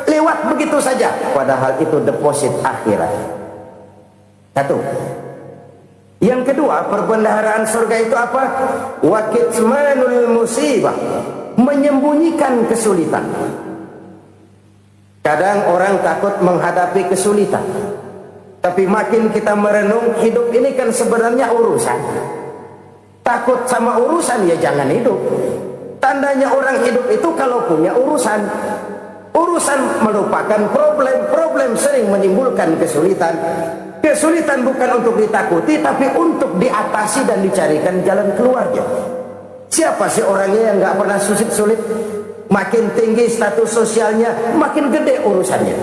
lewat begitu saja, padahal itu deposit akhirat. Satu. Yang kedua, perbendaharaan surga itu apa? Wa kitmanul musibah, menyembunyikan kesulitan. Kadang orang takut menghadapi kesulitan, tapi makin kita merenung, hidup ini kan sebenarnya urusan. Takut sama urusan, ya jangan hidup. Tandanya orang hidup itu kalau punya urusan. Urusan melupakan problem, problem sering menimbulkan kesulitan. Kesulitan bukan untuk ditakuti, tapi untuk diatasi dan dicarikan jalan keluarnya. Siapa sih orangnya yang nggak pernah sulit-sulit? Makin tinggi status sosialnya, makin gede urusannya.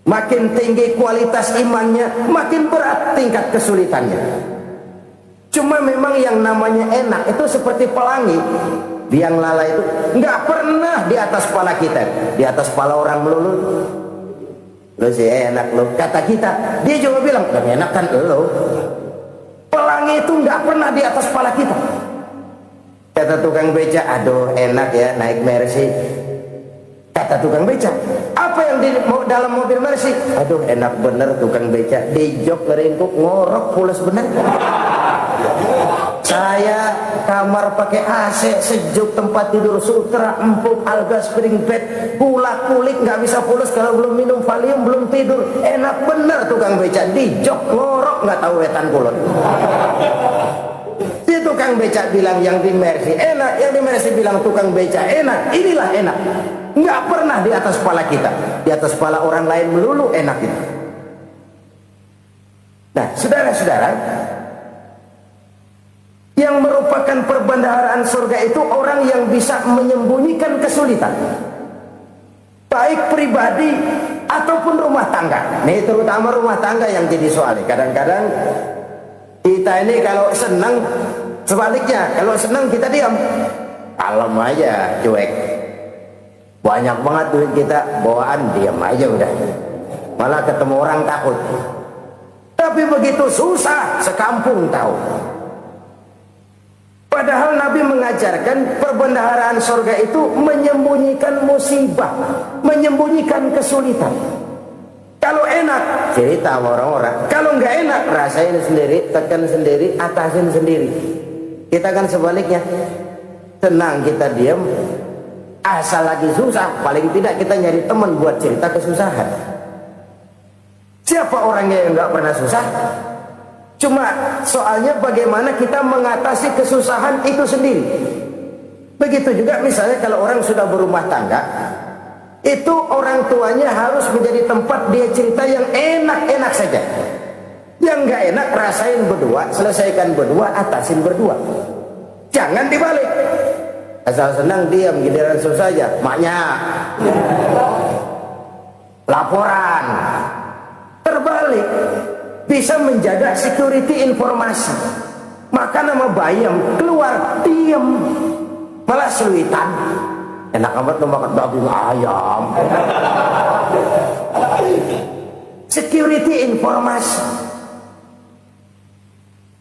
Makin tinggi kualitas imannya, makin berat tingkat kesulitannya. Cuma memang yang namanya enak itu seperti pelangi. Biang lala itu nggak pernah di atas kepala kita, di atas kepala orang melulu. Lo sih enak lo, kata kita. Dia juga bilang lebih enak kan lo. Pelangi itu nggak pernah di atas kepala kita. Kata tukang beca, aduh enak ya naik Mercy. Kata tukang beca, apa yang di dalam mobil Mercy? Aduh enak bener tukang beca, di jok ngeringkuk ngorok pulas bener. Saya kamar pakai AC, sejuk, tempat tidur sutra, empuk, alga, spring bed, kulak kulik, nggak bisa pulas kalau belum minum Valium, belum tidur. Enak bener tukang beca, di jok ngorok nggak tahu wetan kulon. Si tukang beca bilang yang di Mercy enak, yang di Mercy bilang tukang beca enak. Inilah enak, nggak pernah di atas kepala kita, di atas kepala orang lain melulu enak itu. Nah, saudara-saudara, yang merupakan perbendaharaan surga itu orang yang bisa menyembunyikan kesulitan, baik pribadi ataupun rumah tangga. Nih terutama rumah tangga yang jadi soal. Kadang-kadang kita ini kalau senang, sebaliknya kalau senang kita diam, kalem aja, cuek. Banyak banget duit kita, bawaan diam aja udah. Malah ketemu orang takut. Tapi begitu susah, sekampung tahu. Padahal Nabi mengajarkan perbendaharaan surga itu menyembunyikan musibah, menyembunyikan kesulitan. Kalau enak, cerita sama orang-orang. Kalau nggak enak, rasain sendiri, tekan sendiri, atasin sendiri. Kita kan sebaliknya, tenang kita diam, asal lagi susah, paling tidak kita nyari teman buat cerita kesusahan. Siapa orangnya yang nggak pernah susah? Cuma soalnya bagaimana kita mengatasi kesusahan itu sendiri. Begitu juga misalnya kalau orang sudah berumah tangga, itu orang tuanya harus menjadi tempat dia cerita yang enak-enak saja. Yang nggak enak rasain berdua, selesaikan berdua, atasin berdua. Jangan dibalik. Asal senang diam, giliran susah aja, maknya laporan. Terbalik. Bisa menjaga security informasi. Maka nama bayam keluar diam, malah sulitan. Enak amat makan daging ayam. Security informasi.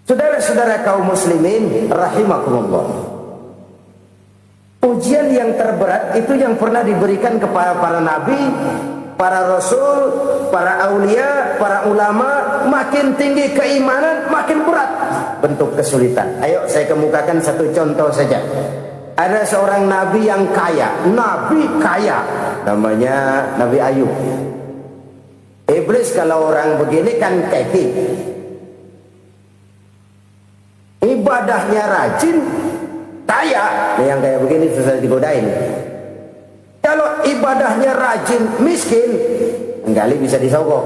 Saudara-saudara kaum muslimin rahimakumullah, ujian yang terberat itu yang pernah diberikan kepada para nabi, para rasul, para aulia, para ulama. Makin tinggi keimanan, makin berat bentuk kesulitan. Ayo saya kemukakan satu contoh saja. Ada seorang nabi yang kaya, nabi kaya, namanya Nabi Ayub. Iblis kalau orang begini kan keki, ibadahnya rajin, kaya. Yang kayak begini susah digodain. Kalau ibadahnya rajin, miskin, enggali bisa disogok.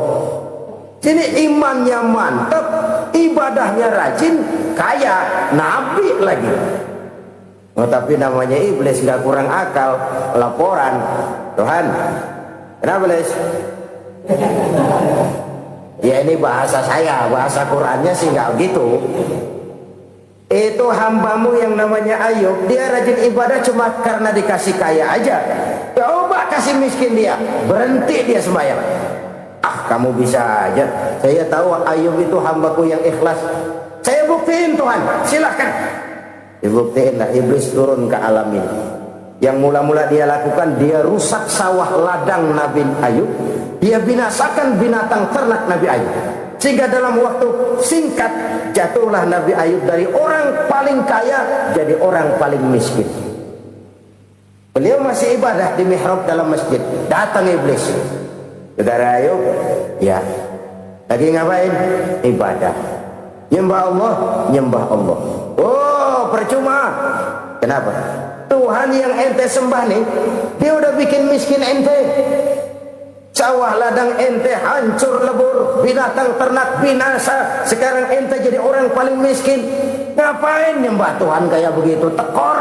Sini imannya mantap, ibadahnya rajin, kaya, nabi lagi. Oh, tapi namanya iblis, nggak kurang akal. Laporan, Tuhan, kenapa iblis? Ya ini bahasa saya, bahasa Qurannya sih nggak gitu. Itu hambamu yang namanya Ayub, dia rajin ibadah cuma karena dikasih kaya aja. Coba kasih miskin dia, berhenti dia sembahyang. Ah, kamu bisa aja. Saya tahu Ayub itu hambaku yang ikhlas. Saya buktiin Tuhan, silahkan. Dibuktiin lah, iblis turun ke alam ini. Yang mula-mula dia lakukan, dia rusak sawah ladang Nabi Ayub, dia binasakan binatang ternak Nabi Ayub, sehingga dalam waktu singkat jatuhlah Nabi Ayub dari orang paling kaya jadi orang paling miskin. Beliau masih ibadah di mihrab dalam masjid, datang iblis. Saudara Ayub, ya, lagi ngapain? Ibadah, nyembah Allah, nyembah Allah. Oh, percuma. Kenapa? Tuhan yang ente sembah nih, dia udah bikin miskin ente. Sawah ladang ente hancur lebur, binatang ternak binasa. Sekarang ente jadi orang paling miskin. Ngapain nyembah Tuhan kayak begitu? Tekor.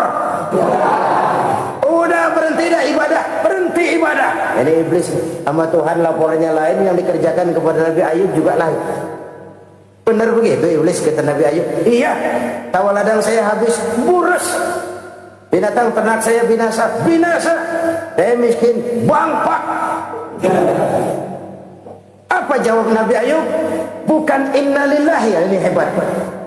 Udah berhenti dah ibadah, berhenti ibadah. Ini iblis sama Tuhan laporannya lain, yang dikerjakan kepada Nabi Ayub juga lain. Benar begitu iblis kata Nabi Ayub? Iya, sawah ladang saya habis, buras. Binatang ternak saya binasa, binasa. Saya miskin, bangpak. Apa jawab Nabi Ayub? Bukan innalillahi, ini hebat.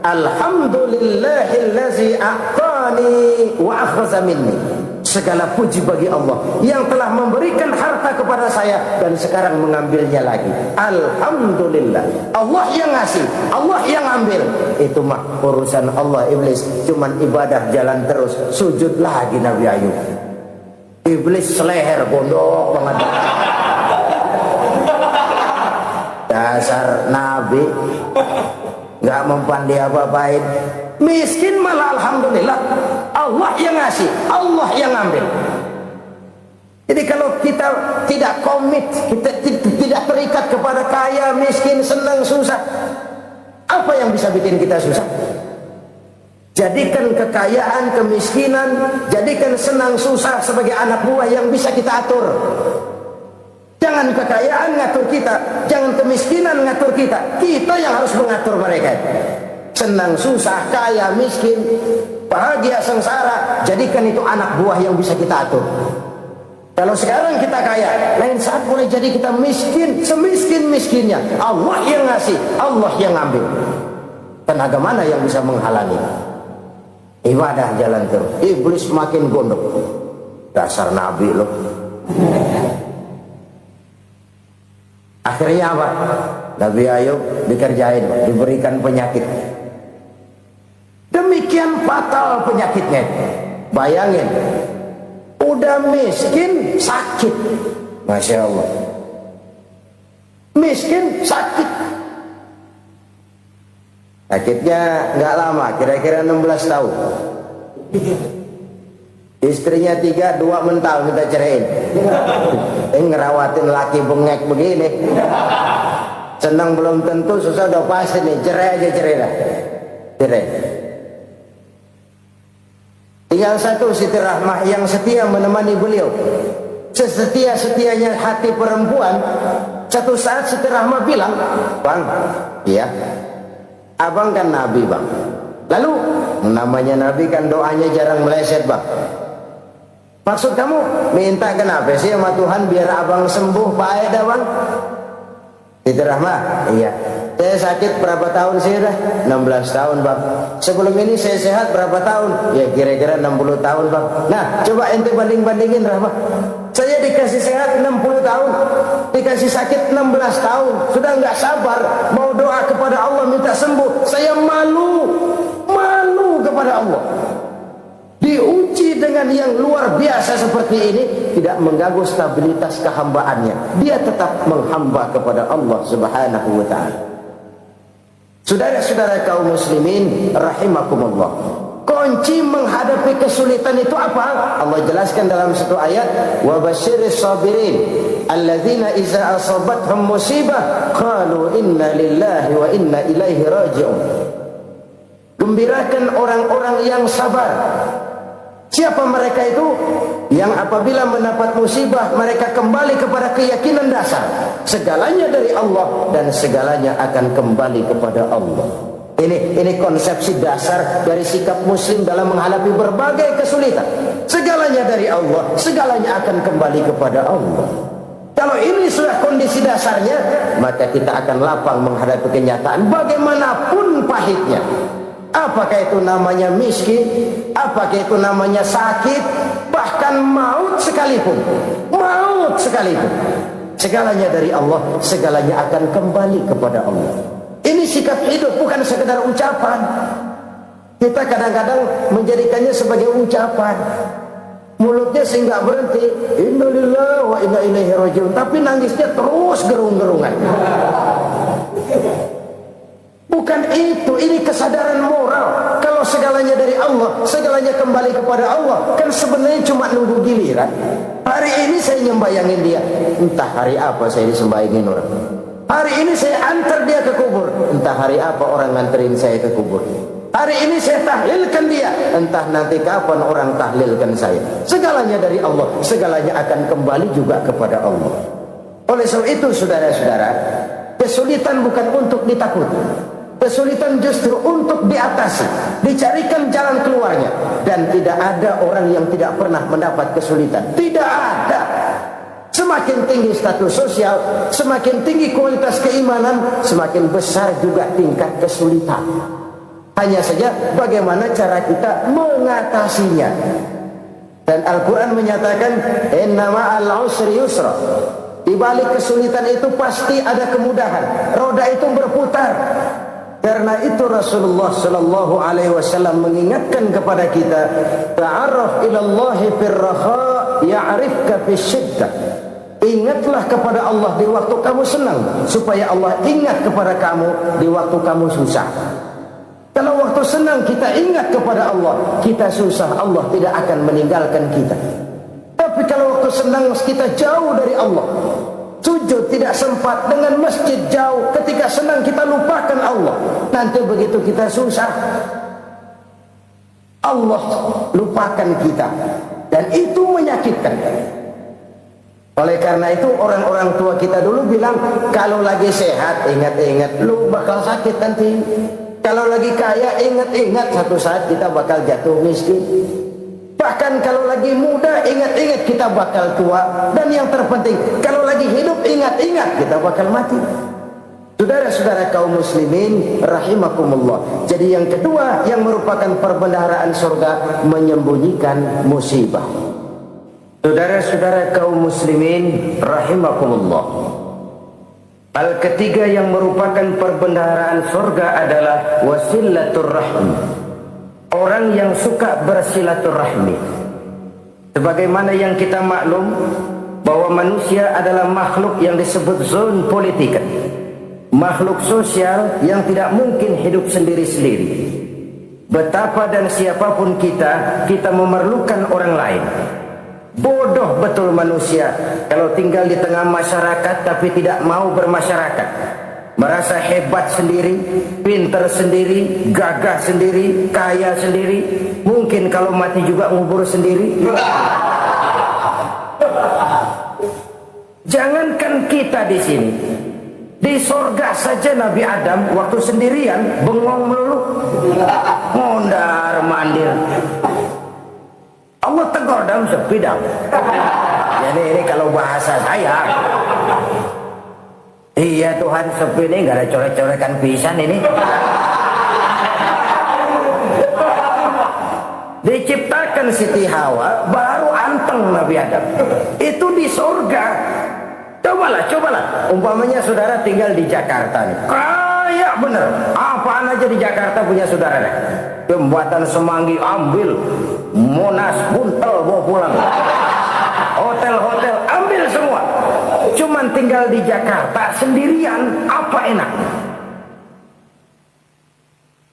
Alhamdulillahillazi a'tani wa akhadha minni. Segala puji bagi Allah yang telah memberikan harta kepada saya dan sekarang mengambilnya lagi. Alhamdulillah. Allah yang ngasih, Allah yang ambil. Itu mah urusan Allah. Iblis cuman ibadah jalan terus, sujud lagi Nabi Ayub. Iblis seleher gondok banget. Dasar Nabi nggak mempan dia apa-apain. Miskin malah alhamdulillah. Allah yang ngasih, Allah yang ambil. Jadi kalau kita tidak komit, kita tidak terikat kepada kaya, miskin, senang, susah, apa yang bisa bikin kita susah? Jadikan kekayaan, kemiskinan, jadikan senang susah sebagai anak buah yang bisa kita atur. Jangan kekayaan ngatur kita, jangan kemiskinan ngatur kita. Kita yang harus mengatur mereka. Senang susah, kaya, miskin, bahagia, sengsara, jadikan itu anak buah yang bisa kita atur. Kalau sekarang kita kaya, lain saat boleh jadi kita miskin, semiskin-miskinnya. Allah yang ngasih, Allah yang ambil. Tenaga mana yang bisa menghalangi? Ibadah jalan terus. Iblis makin gondok. Dasar Nabi loh. Akhirnya apa? Nabi Ayub dikerjain, diberikan penyakit. Demikian fatal penyakitnya. Bayangin, udah miskin sakit. Masya Allah. Miskin sakit. Sakitnya nggak lama, kira-kira 16 tahun. Istrinya 3, 2 mental minta ceraiin. Ngerawatin laki bengek begini. Senang belum tentu, susah udah pasti nih, cerai aja, cerai dah. Cerai. Tinggal satu Siti Rahmah yang setia menemani beliau. Sesetia-setianya hati perempuan. Satu saat Siti Rahmah bilang, "Bang, iya, abang kan Nabi bang. Lalu namanya Nabi kan doanya jarang meleset bang. Maksud kamu minta kenapa sih sama Tuhan biar abang sembuh Pak Aida bang?" Siti Rahmah, iya. Saya sakit berapa tahun sih dah? 16 tahun bang. Sebelum ini saya sehat berapa tahun? Ya kira-kira 60 tahun bang. Nah coba ente banding-bandingin Rahmah. Saya dikasih sehat 60 tahun, dikasih sakit 16 tahun. Sudah nggak sabar mau doa kepada Allah minta sembuh. Saya malu kepada Allah. Diuji dengan yang luar biasa seperti ini, tidak mengganggu stabilitas kehambaannya. Dia tetap menghamba kepada Allah Subhanahu wa ta'ala. Saudara-saudara kaum muslimin rahimakumullah, kunci menghadapi kesulitan itu apa? Allah jelaskan dalam satu ayat, wa basyiris sabirin alladzina idza asabathum musibah qalu inna lillahi wa inna ilaihi raji'un. Gembirakan orang-orang yang sabar. Siapa mereka itu? Yang apabila mendapat musibah mereka kembali kepada keyakinan dasar, segalanya dari Allah dan segalanya akan kembali kepada Allah. Ini konsepsi dasar dari sikap muslim dalam menghadapi berbagai kesulitan. Segalanya dari Allah, segalanya akan kembali kepada Allah. Kalau ini sudah kondisi dasarnya, maka kita akan lapang menghadapi kenyataan bagaimanapun pahitnya. Apakah itu namanya miskin? Apakah itu namanya sakit? Bahkan maut sekalipun. Maut sekalipun. Segalanya dari Allah, segalanya akan kembali kepada Allah. Ini sikap hidup, bukan sekedar ucapan. Kita kadang-kadang menjadikannya sebagai ucapan. Mulutnya sehingga berhenti, innalillahi wa inna ilaihi rajiun, tapi nangisnya terus gerung-gerungan. Bukan itu, ini kesadaran moral. Kalau segalanya dari Allah, segalanya kembali kepada Allah, kan sebenarnya cuma nunggu giliran. Hari ini saya nyembayangin dia, entah hari apa saya disembahingin orang. Hari ini saya antar dia ke kubur, entah hari apa orang nganterin saya ke kubur. Hari ini saya tahlilkan dia, entah nanti kapan orang tahlilkan saya. Segalanya dari Allah, segalanya akan kembali juga kepada Allah. Oleh sebab itu saudara-saudara, kesulitan bukan untuk ditakuti, kesulitan justru untuk diatasi, dicarikan jalan keluarnya. Dan tidak ada orang yang tidak pernah mendapat kesulitan, tidak ada. Semakin tinggi status sosial, semakin tinggi kualitas keimanan, semakin besar juga tingkat kesulitan. Hanya saja bagaimana cara kita mengatasinya. Dan Al-Quran menyatakan inna ma'al usri yusra. Di balik kesulitan itu pasti ada kemudahan. Roda itu berputar. Karena itu Rasulullah sallallahu alaihi wasallam mengingatkan kepada kita, ta'arraf ila Allahi fir raha ya'rifka fisyiddah. Ingatlah kepada Allah di waktu kamu senang, supaya Allah ingat kepada kamu di waktu kamu susah. Kalau waktu senang kita ingat kepada Allah, kita susah, Allah tidak akan meninggalkan kita. Tapi kalau waktu senang kita jauh dari Allah, sujud tidak sempat, dengan masjid jauh, ketika senang kita lupakan Allah, nanti begitu kita susah, Allah lupakan kita, dan itu menyakitkan. Oleh karena itu orang-orang tua kita dulu bilang, kalau lagi sehat ingat-ingat lu bakal sakit nanti. Kalau lagi kaya ingat-ingat satu saat kita bakal jatuh miskin. Bahkan kalau lagi muda ingat-ingat kita bakal tua. Dan yang terpenting, kalau lagi hidup ingat-ingat kita bakal mati. Saudara-saudara kaum muslimin rahimakumullah. Jadi yang kedua yang merupakan perbendaharaan surga, menyembunyikan musibah. Saudara-saudara kaum muslimin rahimakumullah. Hal ketiga yang merupakan perbendaharaan surga adalah wasilatur rahmi. Orang yang suka bersilaturahmi. Sebagaimana yang kita maklum bahwa manusia adalah makhluk yang disebut zon politika, makhluk sosial yang tidak mungkin hidup sendiri-sendiri. Betapa dan siapapun kita memerlukan orang lain. Bodoh betul manusia kalau tinggal di tengah masyarakat tapi tidak mau bermasyarakat. Merasa hebat sendiri, pintar sendiri, gagah sendiri, kaya sendiri. Mungkin kalau mati juga ngubur sendiri. Jangankan kita di sini, di sorga saja Nabi Adam waktu sendirian bengong melulu, mondar mandir. Allah tegur dalam sepi dah. Jadi ini kalau bahasa saya, iya Tuhan sepi ini nggak ada coret-coretan pisan ini. Diciptakan Siti Hawa baru anteng Nabi Adam. Itu di surga. Cobalah. Umpamanya saudara tinggal di Jakarta nih. Kaya bener. Apaan aja di Jakarta punya saudara nih. Jembatan Semanggi ambil, Monas buntel bawa pulang, hotel-hotel ambil semua. Cuman tinggal di Jakarta sendirian, apa enak?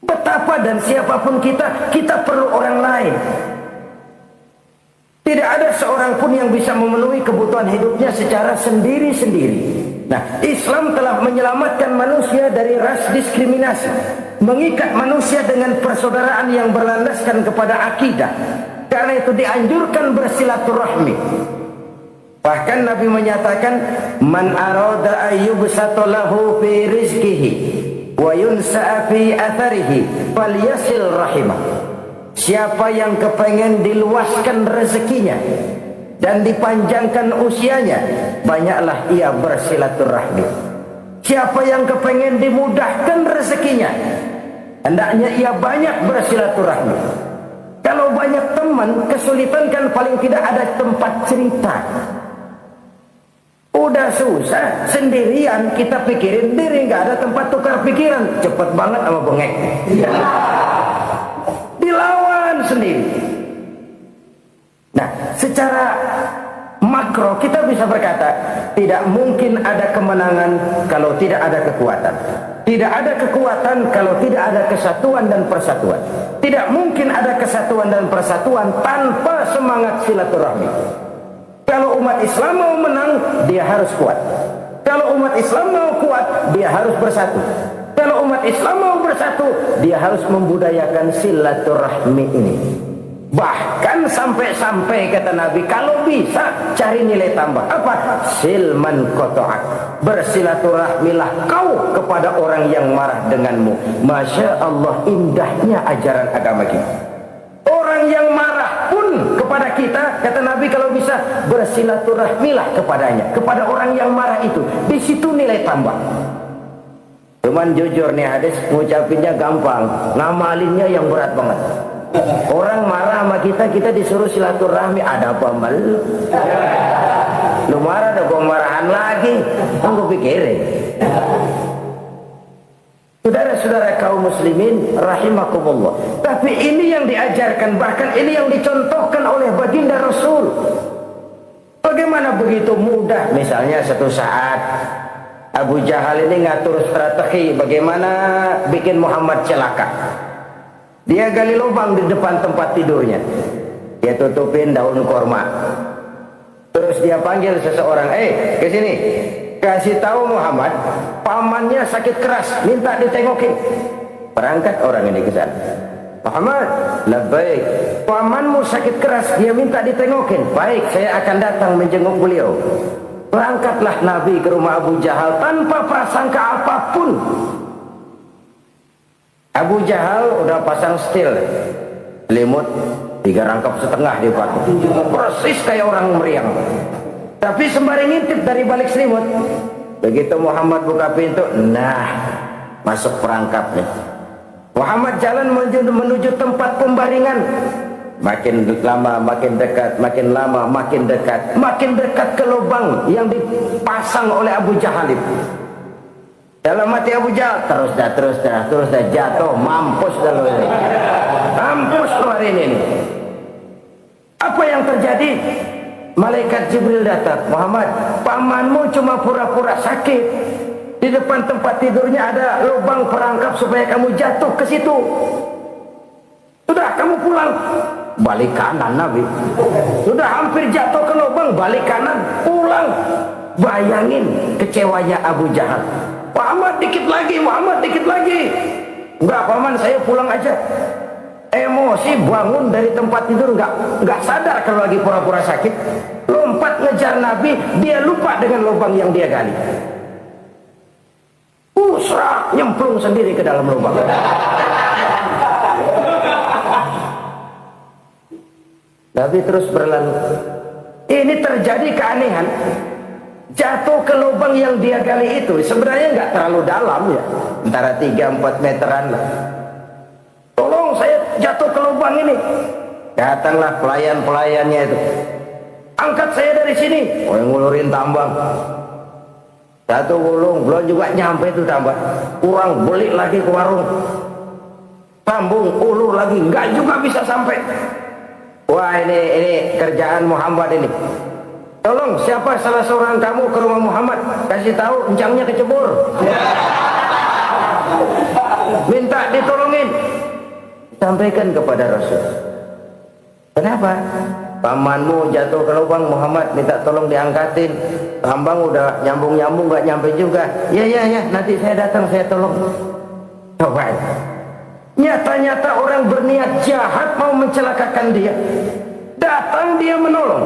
Betapa dan siapapun kita perlu orang lain. Tidak ada seorang pun yang bisa memenuhi kebutuhan hidupnya secara sendiri-sendiri. Nah, Islam telah menyelamatkan manusia dari ras diskriminasi, mengikat manusia dengan persaudaraan yang berlandaskan kepada akidah. Karena itu dianjurkan bersilaturahmi. Bahkan Nabi menyatakan, man arada ayyubsata lahu fi rizqihi wa yunsa'a fi atharihi falyasil rahimah. Siapa yang kepengen diluaskan rezekinya dan dipanjangkan usianya, banyaklah ia bersilaturahmi. Siapa yang kepengen dimudahkan rezekinya, Hendaknya ia banyak bersilaturahmi. Kalau banyak teman, kesulitan kan paling tidak ada tempat cerita. Udah susah, sendirian kita pikirin diri, nggak ada tempat tukar pikiran. Cepet banget sama bengek. Dilawan sendiri. Nah, secara makro kita bisa berkata, tidak mungkin ada kemenangan kalau tidak ada kekuatan. Tidak ada kekuatan kalau tidak ada kesatuan dan persatuan. Tidak mungkin ada kesatuan dan persatuan tanpa semangat silaturahmi. Kalau umat Islam mau menang, dia harus kuat. Kalau umat Islam mau kuat, dia harus bersatu. Kalau umat Islam mau bersatu, dia harus membudayakan silaturahmi ini. Bahkan sampai-sampai kata Nabi, kalau bisa cari nilai tambah. Apa? Silman qata'ak. Bersilaturahmilah kau kepada orang yang marah denganmu. Masya Allah, indahnya ajaran agama kita. Orang yang marah pun kepada kita, kata Nabi, kalau bisa bersilaturahmilah kepadanya, kepada orang yang marah itu. Di situ nilai tambah. Cuman jujur nih hadis, ngucapinnya gampang, ngamalinnya yang berat banget. Orang marah sama kita, kita disuruh silaturahmi, ada apa mal? Lu marah, ada gua marahan lagi, tunggu pikirin. Saudara-saudara kaum muslimin rahimakumullah. Tapi ini yang diajarkan, bahkan ini yang dicontohkan oleh baginda Rasul. Bagaimana begitu mudah, misalnya satu saat Abu Jahal ini ngatur strategi bagaimana bikin Muhammad celaka. Dia gali lubang di depan tempat tidurnya. Dia tutupin daun korma. Terus dia panggil seseorang, ke sini. Kasih tahu Muhammad, pamannya sakit keras, minta ditengokin. Berangkat orang ini ke sana. Muhammad, labbaik. Pamanmu sakit keras, dia minta ditengokin. Baik, saya akan datang menjenguk beliau. Berangkatlah Nabi ke rumah Abu Jahal tanpa prasangka apapun. Abu Jahal udah pasang setil, selimut 3 rangkap setengah dipakai, persis kayak orang meriang. Tapi sembari ngintip dari balik selimut, begitu Muhammad buka pintu, nah masuk perangkapnya. Muhammad jalan menuju tempat pembaringan. Makin lama makin dekat, makin lama makin dekat, makin dekat ke lubang yang dipasang oleh Abu Jahal itu. Dalam hati Abu Jahal, terus dah jatuh, mampus dah lo ini. Mampus lo hari ini. Apa yang terjadi? Malaikat Jibril datang. Muhammad, pamanmu cuma pura-pura sakit. Di depan tempat tidurnya ada lubang perangkap supaya kamu jatuh ke situ. Sudah, kamu pulang. Balik kanan Nabi. Sudah hampir jatuh ke lubang, balik kanan, pulang. Bayangin kecewanya Abu Jahal. Muhammad dikit lagi. Enggak paman, saya pulang aja. Emosi bangun dari tempat tidur, enggak sadar kalau lagi pura-pura sakit. Lompat ngejar Nabi, dia lupa dengan lubang yang dia gali. Serak, nyemplung sendiri ke dalam lubang. Nabi terus berlalu. Ini terjadi keanehan. Jatuh ke lubang yang dia gali itu sebenarnya nggak terlalu dalam ya, antara 3-4 meteran lah. Tolong saya jatuh ke lubang ini. Datanglah pelayan-pelayannya itu. Angkat saya dari sini. Oh, yang ngulurin tambang. Satu gulung, belum juga nyampe itu tambang. Kurang, beli lagi ke warung. Sambung, ulur lagi, nggak juga bisa sampai. Wah, ini kerjaan Muhammad ini. Tolong, siapa salah seorang kamu ke rumah Muhammad, kasih tahu encangnya kecebur. Minta ditolongin. Sampaikan kepada Rasul. Kenapa? Pamanmu jatuh ke lubang, Muhammad minta tolong diangkatin. Tambang udah nyambung-nyambung gak nyampe juga. Ya, nanti saya datang, saya tolong. Coba. Nyata-nyata orang berniat jahat mau mencelakakan dia. Datang dia menolong.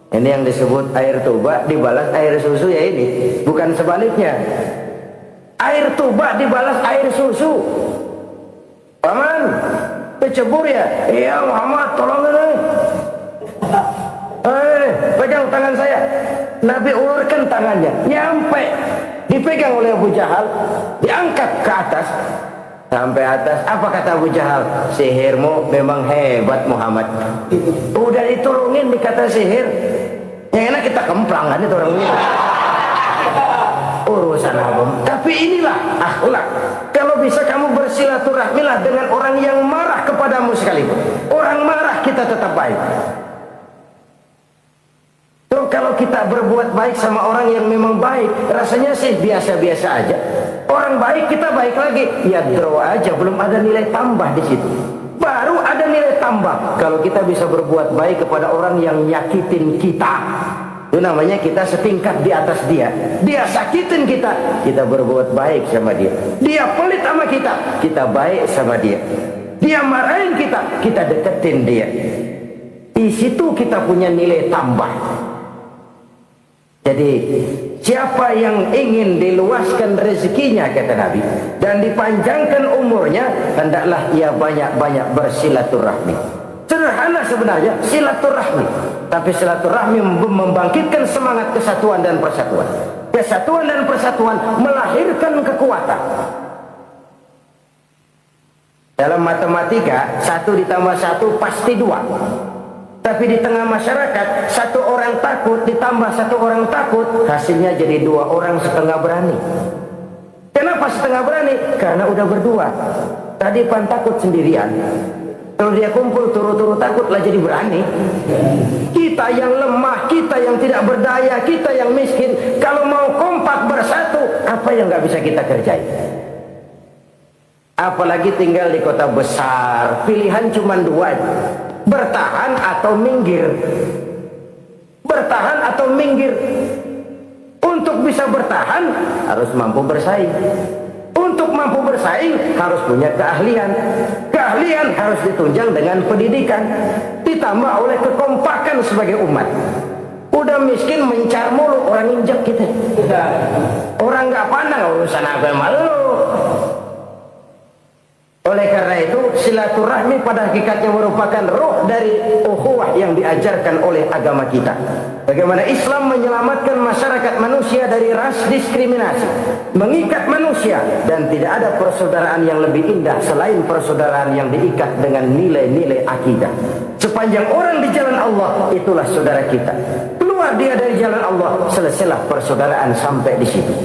Ini yang disebut air tuba dibalas air susu ya ini. Bukan sebaliknya. Air tuba dibalas air susu. Paman, kecebur ya? Iya Muhammad, tolongin nih. Pegang tangan saya. Nabi ulurkan tangannya, nyampe, dipegang oleh Abu Jahal, diangkat ke atas. sampai atas. Apa kata Abu Jahal? Sihirmu memang hebat Muhammad. Udah ditolongin dikata sihir, yang enak kita kemplang kan itu orang ini. Urusan abang. Tapi inilah akhlak. Kalau bisa kamu bersilaturahmilah dengan orang yang marah kepadamu sekalipun. Orang marah kita tetap baik. So, kalau kita berbuat baik sama orang yang memang baik, rasanya sih biasa-biasa aja. Orang baik kita baik lagi, ya draw aja, belum ada nilai tambah di situ. Baru ada nilai tambah kalau kita bisa berbuat baik kepada orang yang nyakitin kita. Itu namanya kita setingkat di atas dia. Dia sakitin kita, kita berbuat baik sama dia. Dia pelit sama kita, kita baik sama dia. Dia marahin kita, kita deketin dia. Di situ kita punya nilai tambah. Jadi siapa yang ingin diluaskan rezekinya, kata Nabi, dan dipanjangkan umurnya, hendaklah ia banyak-banyak bersilaturahmi. Sederhana sebenarnya silaturahmi, tapi silaturahmi membangkitkan semangat kesatuan dan persatuan. Kesatuan dan persatuan melahirkan kekuatan. Dalam matematika 1 ditambah 1 pasti 2. Tapi di tengah masyarakat 1 orang takut ditambah 1 orang takut, hasilnya jadi 2 orang setengah berani. Kenapa setengah berani? Karena udah berdua. Tadi pan takut sendirian. Kalau dia kumpul turu-turu takutlah jadi berani. Kita yang lemah, kita yang tidak berdaya, kita yang miskin, kalau mau kompak bersatu, apa yang nggak bisa kita kerjain? Apalagi tinggal di kota besar, pilihan cuma 2, bertahan atau minggir. Bertahan atau minggir. Untuk bisa bertahan harus mampu bersaing. Untuk mampu bersaing harus punya keahlian. Keahlian harus ditunjang dengan pendidikan, ditambah oleh kekompakan sebagai umat. Udah miskin mencar mulu, orang injak kita. Orang nggak pandang urusan apa malu. Oleh karena itu silaturahmi pada hakikatnya merupakan roh dari ukhuwah yang diajarkan oleh agama kita. Bagaimana Islam menyelamatkan masyarakat manusia dari ras diskriminasi, mengikat manusia, dan tidak ada persaudaraan yang lebih indah selain persaudaraan yang diikat dengan nilai-nilai akidah. Sepanjang orang di jalan Allah, itulah saudara kita. Keluar dia dari jalan Allah, selesailah persaudaraan sampai di situ.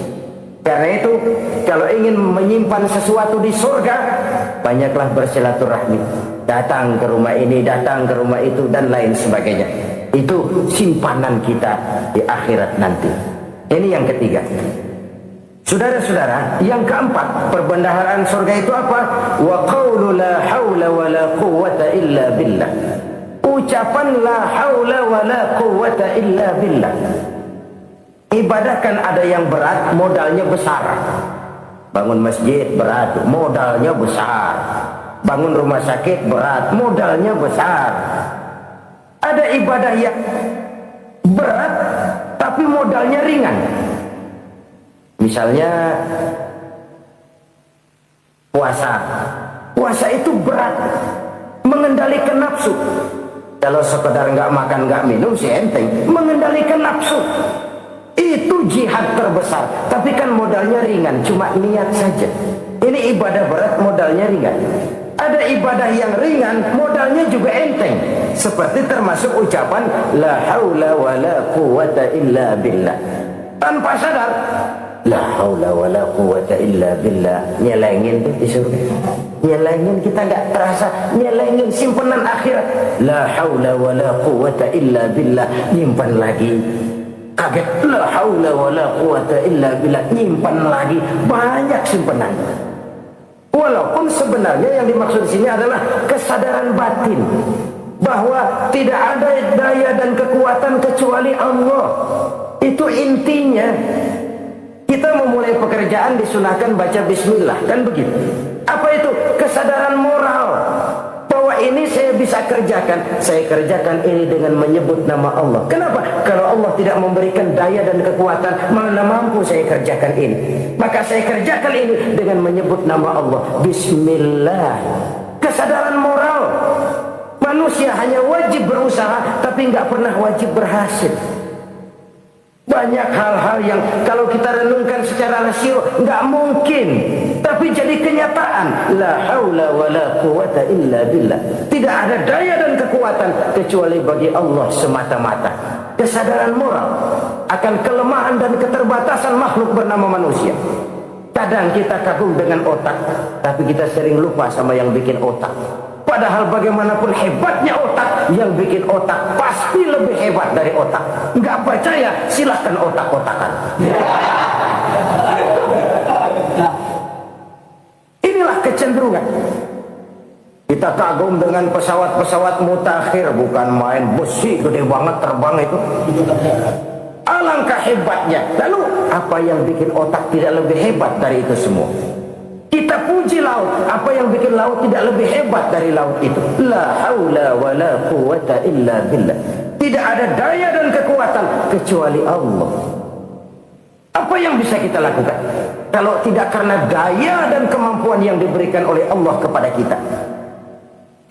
Karena itu, kalau ingin menyimpan sesuatu di surga, banyaklah bersilaturahmi. Datang ke rumah ini, datang ke rumah itu, dan lain sebagainya. Itu simpanan kita di akhirat nanti. Ini yang ketiga. Saudara-saudara, yang keempat, perbendaharaan surga itu apa? Wa qawlu la hawla wa la quwwata illa billah. Ucapan la hawla wa la quwwata illa billah. Ibadah kan ada yang berat, modalnya besar. Bangun masjid berat, modalnya besar. Bangun rumah sakit berat, modalnya besar. Ada ibadah yang berat, tapi modalnya ringan. Misalnya puasa. Puasa itu berat, mengendalikan nafsu. Kalau sekedar nggak makan nggak minum sih enteng, mengendalikan nafsu. Itu jihad terbesar, tapi kan modalnya ringan, cuma niat saja. Ini ibadah berat, modalnya ringan. Ada ibadah yang ringan, modalnya juga enteng. Seperti termasuk ucapan la haula wa la quwwata illa billah. Tanpa sadar, la haula wa la quwwata illa billah. Nyelengin tuh di surga. Nyelengin, kita nggak terasa, nyelengin simpanan akhirat. La haula wa la quwwata illa billah. Nyimpan lagi. Kaget, la haula wa la quwwata illa billah, nyimpan lagi, banyak simpanan. Walaupun sebenarnya yang dimaksud sini adalah kesadaran batin bahwa tidak ada daya dan kekuatan kecuali Allah. Itu intinya. Kita memulai pekerjaan disunahkan baca bismillah, kan begitu. Apa itu? Kesadaran moral bahwa ini saya bisa kerjakan. Saya kerjakan ini dengan menyebut nama Allah. Kenapa? Kalau Allah tidak memberikan daya dan kekuatan, mana mampu saya kerjakan ini. Maka saya kerjakan ini dengan menyebut nama Allah. Bismillah. Kesadaran moral. Manusia hanya wajib berusaha, tapi nggak pernah wajib berhasil. Banyak hal-hal yang kalau kita renungkan secara rasio nggak mungkin. Tapi jadi kenyataan, la haula wala quwata illa billah. Tidak ada daya dan kekuatan kecuali bagi Allah semata-mata. Kesadaran moral akan kelemahan dan keterbatasan makhluk bernama manusia. Kadang kita kagum dengan otak, tapi kita sering lupa sama yang bikin otak. Padahal bagaimanapun hebatnya otak, yang bikin otak pasti lebih hebat dari otak. Nggak percaya, silahkan otak-otakan. Inilah kecenderungan. Kita kagum dengan pesawat-pesawat mutakhir, bukan main, besi gede banget terbang itu. Alangkah hebatnya. Lalu apa yang bikin otak tidak lebih hebat dari itu semua? Kita puji laut, apa yang bikin laut tidak lebih hebat dari laut itu? La haula wala quwata illa billah. Tidak ada daya dan kekuatan kecuali Allah. Apa yang bisa kita lakukan kalau tidak karena daya dan kemampuan yang diberikan oleh Allah kepada kita?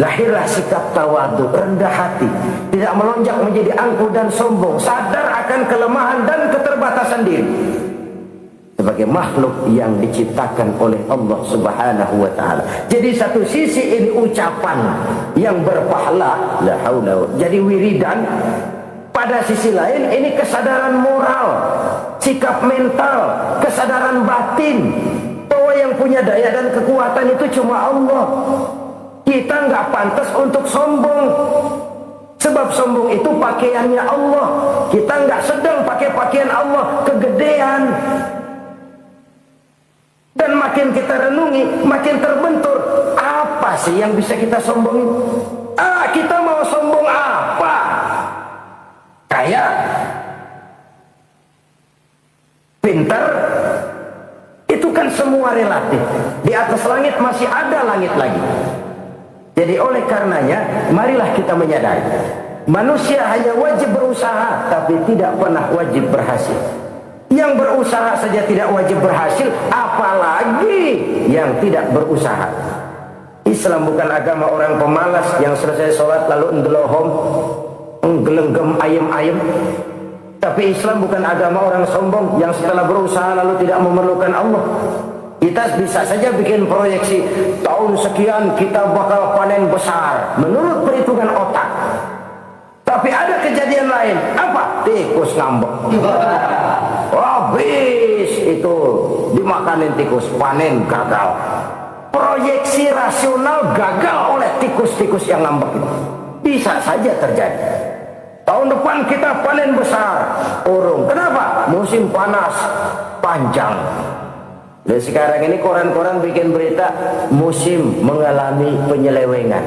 Lahirlah sikap tawadhu, rendah hati, tidak melonjak menjadi angkuh dan sombong, sadar akan kelemahan dan keterbatasan diri sebagai makhluk yang diciptakan oleh Allah Subhanahu wa taala. Jadi satu sisi ini ucapan yang berpahala, la haula, jadi wiridan. Pada sisi lain ini kesadaran moral, sikap mental, kesadaran batin bahwa yang punya daya dan kekuatan itu cuma Allah. Kita nggak pantas untuk sombong, sebab sombong itu pakaiannya Allah. Kita nggak sedang pakai pakaian Allah, kegedean. Dan makin kita renungi, makin terbentur. Apa sih yang bisa kita sombongin? Kita mau sombong apa? Kaya, pintar, itu kan semua relatif. Di atas langit masih ada langit lagi. Jadi oleh karenanya, marilah kita menyadari, manusia hanya wajib berusaha, tapi tidak pernah wajib berhasil. Yang berusaha saja tidak wajib berhasil, apalagi yang tidak berusaha. Islam bukan agama orang pemalas yang selesai sholat lalu ngelohom, nggelenggem ayem-ayem. Tapi Islam bukan agama orang sombong yang setelah berusaha lalu tidak memerlukan Allah. Kita bisa saja bikin proyeksi, tahun sekian kita bakal panen besar menurut perhitungan otak. Tapi ada kejadian lain. Apa? Tikus ngambek. Habis itu dimakanin tikus, panen gagal. Proyeksi rasional gagal oleh tikus-tikus yang ngambek itu. Bisa saja terjadi. Tahun depan kita panen besar, urung. Kenapa? Musim panas panjang. Dan sekarang ini koran-koran bikin berita musim mengalami penyelewengan.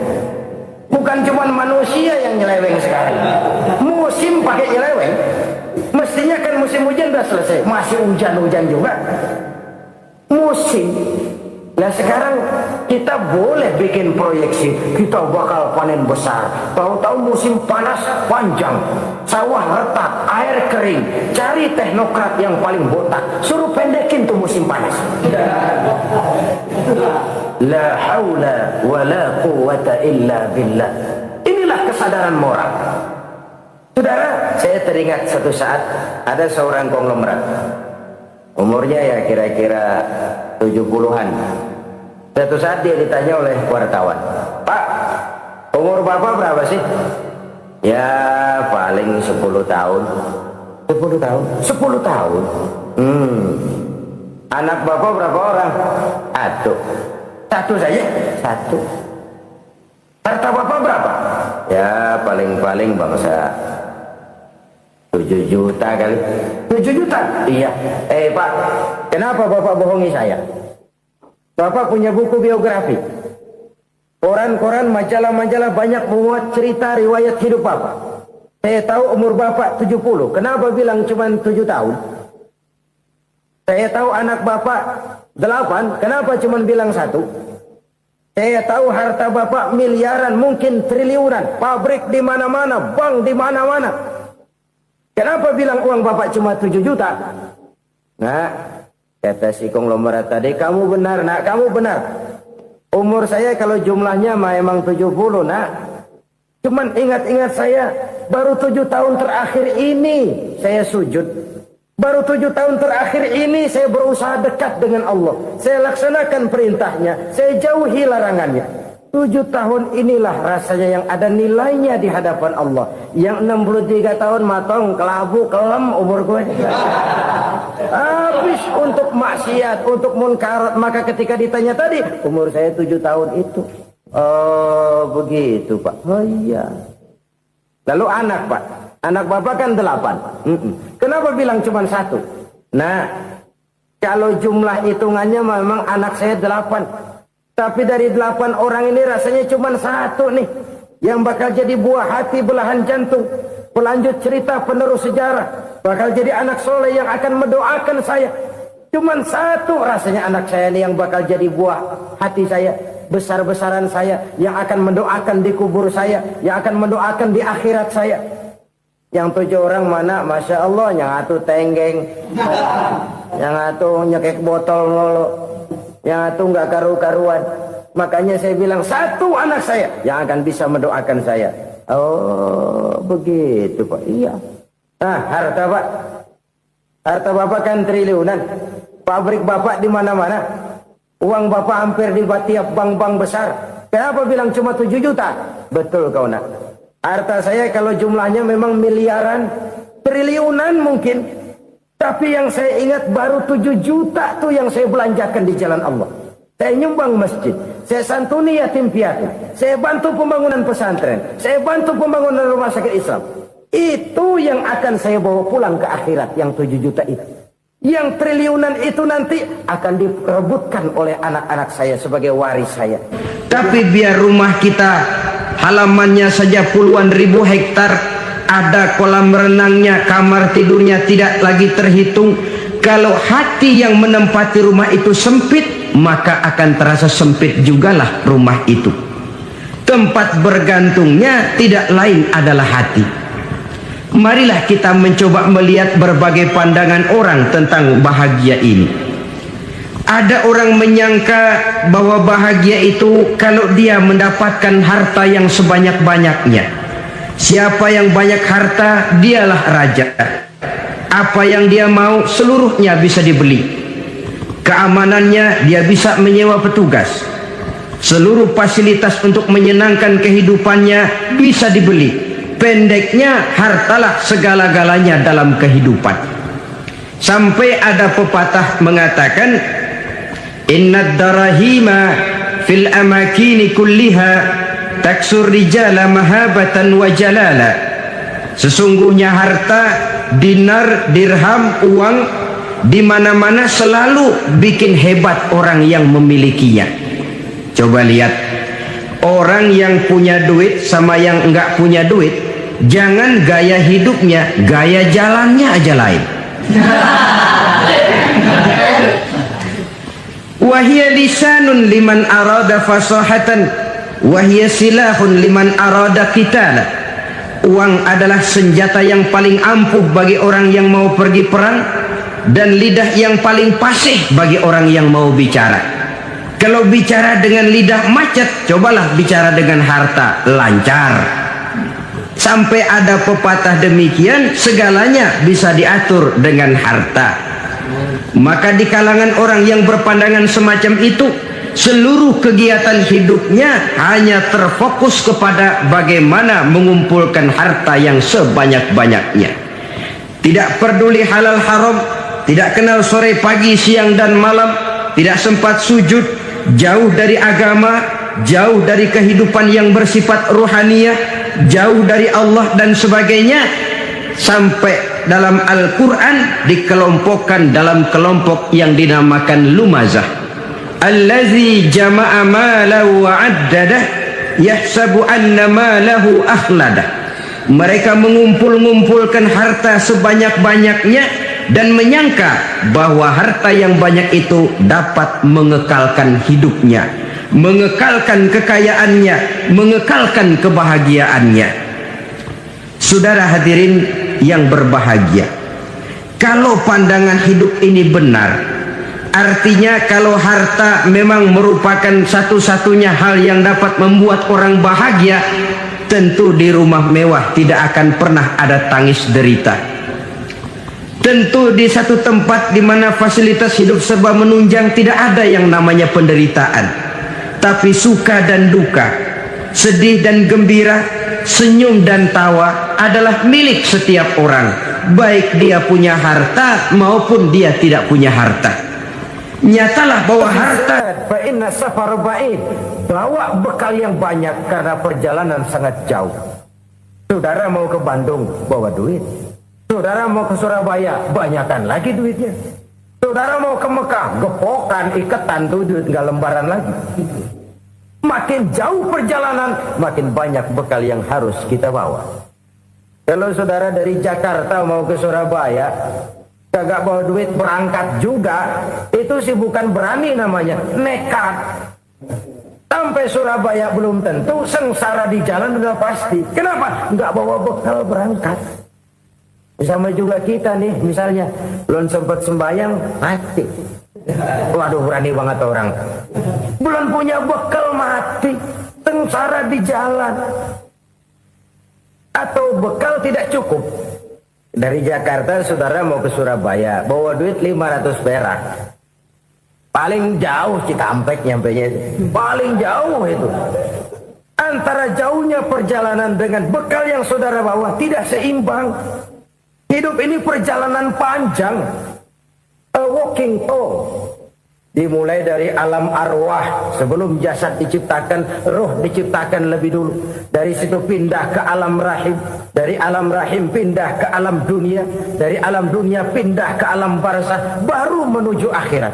Bukan cuma manusia yang nyeleweng sekarang. Musim pakai nyeleweng. Mestinya kan musim hujan udah selesai, masih hujan-hujan juga. Musim. Nah sekarang kita boleh bikin proyeksi, kita bakal panen besar. Tahu-tahu musim panas panjang, sawah retak, air kering. Cari teknokrat yang paling botak, suruh pendekin tuh musim panas. La haula wala quwata illa billah. Inilah kesadaran moral. Saudara, saya teringat satu saat ada seorang konglomerat. Umurnya ya kira-kira 70-an. Satu saat dia ditanya oleh wartawan, "Pak, umur Bapak berapa sih?" "Ya paling 10 tahun." 10 tahun? 10 tahun? Anak Bapak berapa orang? Satu. Satu saja? Satu. Harta Bapak berapa? Ya paling-paling bangsa 7 juta kali. 7 juta? Iya. Pak, kenapa Bapak bohongi saya? Bapak punya buku biografi. Koran-koran, majalah-majalah banyak memuat cerita riwayat hidup Bapak. Saya tahu umur Bapak 70. Kenapa bilang cuma 7 tahun? Saya tahu anak Bapak 8. Kenapa cuma bilang 1? Saya tahu harta Bapak miliaran, mungkin triliunan. Pabrik di mana-mana, bank di mana-mana. Kenapa bilang uang Bapak cuma 7 juta? Nah, kata si konglomerat tadi, kamu benar nak, kamu benar. Umur saya kalau jumlahnya memang 70 nak. Cuman ingat-ingat saya, baru 7 tahun terakhir ini saya sujud. Baru 7 tahun terakhir ini saya berusaha dekat dengan Allah. Saya laksanakan perintahnya, saya jauhi larangannya. 7 tahun inilah rasanya yang ada nilainya di hadapan Allah. Yang 63 tahun matong, kelabu, kelem umur gue. Habis untuk maksiat, untuk munkarat. Maka ketika ditanya tadi, umur saya 7 tahun itu. Oh begitu Pak. Oh iya. Lalu anak Pak. Anak bapak kan 8. Kenapa bilang cuma 1? Nah, kalau jumlah hitungannya memang anak saya 8. Tapi dari 8 orang ini rasanya cuma 1 nih. Yang bakal jadi buah hati, belahan jantung. Pelanjut cerita, penerus sejarah. Bakal jadi anak soleh yang akan mendoakan saya. Cuma 1 rasanya anak saya ini yang bakal jadi buah hati saya. Besar-besaran saya. Yang akan mendoakan di kubur saya. Yang akan mendoakan di akhirat saya. Yang 7 orang mana? Masya Allah, yang atuh tenggeng, yang atuh nyekek botol mulu, yang atuh nggak karu-karuan. Makanya saya bilang 1 anak saya yang akan bisa mendoakan saya. Oh begitu Pak. Iya. Nah harta Pak, harta Bapak kan triliunan. Pabrik Bapak di mana-mana. Uang Bapak hampir di tiap bank-bank besar. Kenapa bilang cuma 7 juta? Betul kau nak. Harta saya kalau jumlahnya memang miliaran, triliunan mungkin. Tapi yang saya ingat baru 7 juta tuh yang saya belanjakan di jalan Allah. Saya nyumbang masjid, saya santuni yatim piatu, saya bantu pembangunan pesantren, saya bantu pembangunan rumah sakit Islam. Itu yang akan saya bawa pulang ke akhirat, yang 7 juta itu. Yang triliunan itu nanti akan diperebutkan oleh anak-anak saya sebagai waris saya. Tapi biar rumah kita halamannya saja puluhan ribu hektar, ada kolam renangnya, kamar tidurnya tidak lagi terhitung. Kalau hati yang menempati rumah itu sempit, maka akan terasa sempit jugalah rumah itu. Tempat bergantungnya tidak lain adalah hati. Marilah kita mencoba melihat berbagai pandangan orang tentang bahagia ini. Ada orang menyangka bahwa bahagia itu kalau dia mendapatkan harta yang sebanyak-banyaknya. Siapa yang banyak harta, dialah raja. Apa yang dia mau, seluruhnya bisa dibeli. Keamanannya, dia bisa menyewa petugas. Seluruh fasilitas untuk menyenangkan kehidupannya bisa dibeli. Pendeknya, hartalah segala-galanya dalam kehidupan. Sampai ada pepatah mengatakan, Innad darahima fil amakini kulliha taksur rijala mahabatan wa jalala. Sesungguhnya harta, dinar, dirham, uang di mana-mana selalu bikin hebat orang yang memilikinya. Coba lihat, orang yang punya duit sama yang enggak punya duit, jangan gaya hidupnya, gaya jalannya aja lain. Wahia lisanun liman arada fasahatan, wahia silahun liman arada qitala. Uang adalah senjata yang paling ampuh bagi orang yang mau pergi perang, dan lidah yang paling fasih bagi orang yang mau bicara. Kalau bicara dengan lidah macet, cobalah bicara dengan harta, lancar. Sampai ada pepatah demikian, segalanya bisa diatur dengan harta. Maka di kalangan orang yang berpandangan semacam itu, seluruh kegiatan hidupnya hanya terfokus kepada bagaimana mengumpulkan harta yang sebanyak-banyaknya. Tidak peduli halal haram, tidak kenal sore pagi siang dan malam, tidak sempat sujud, jauh dari agama, jauh dari kehidupan yang bersifat ruhaniyah, jauh dari Allah dan sebagainya. Sampai dalam Al-Quran dikelompokkan dalam kelompok yang dinamakan lumazah. Allazi jama'a malahu wa'addadah yahsabu anna malahu akhladah. Mereka mengumpul-ngumpulkan harta sebanyak-banyaknya dan menyangka bahwa harta yang banyak itu dapat mengekalkan hidupnya, mengekalkan kekayaannya, mengekalkan kebahagiaannya. Saudara hadirin yang berbahagia, kalau pandangan hidup ini benar, artinya kalau harta memang merupakan satu-satunya hal yang dapat membuat orang bahagia, tentu di rumah mewah tidak akan pernah ada tangis derita. Tentu di satu tempat di mana fasilitas hidup serba menunjang, tidak ada yang namanya penderitaan. Tapi suka dan duka, sedih dan gembira, senyum dan tawa adalah milik setiap orang, baik dia punya harta maupun dia tidak punya harta. Nyatalah bahwa harta, fa inna safar ba'id, bawa bekal yang banyak karena perjalanan sangat jauh. Saudara mau ke Bandung, bawa duit. Saudara mau ke Surabaya, banyakkan lagi duitnya. Saudara mau ke Mekah, gepokan, iketan tuh duit, nggak lembaran lagi. Makin jauh perjalanan, makin banyak bekal yang harus kita bawa. Kalau saudara dari Jakarta mau ke Surabaya, kagak bawa duit, berangkat juga, itu sih bukan berani namanya, nekat. Sampai Surabaya belum tentu, sengsara di jalan udah pasti. Kenapa? Nggak bawa bekal berangkat. Sama juga kita nih, misalnya belum sempat sembahyang, mati. Waduh, berani banget orang. Belum punya bekal, mati. Sengsara di jalan. Atau bekal tidak cukup. Dari Jakarta saudara mau ke Surabaya, bawa duit 500 perak. Paling jauh Cikampek nyampenya itu. Paling jauh itu. Antara jauhnya perjalanan dengan bekal yang saudara bawa tidak seimbang. Hidup ini perjalanan panjang, a walking tour. Dimulai dari alam arwah, sebelum jasad diciptakan, roh diciptakan lebih dulu. Dari situ pindah ke alam rahim, dari alam rahim pindah ke alam dunia, dari alam dunia pindah ke alam barzah, baru menuju akhirat.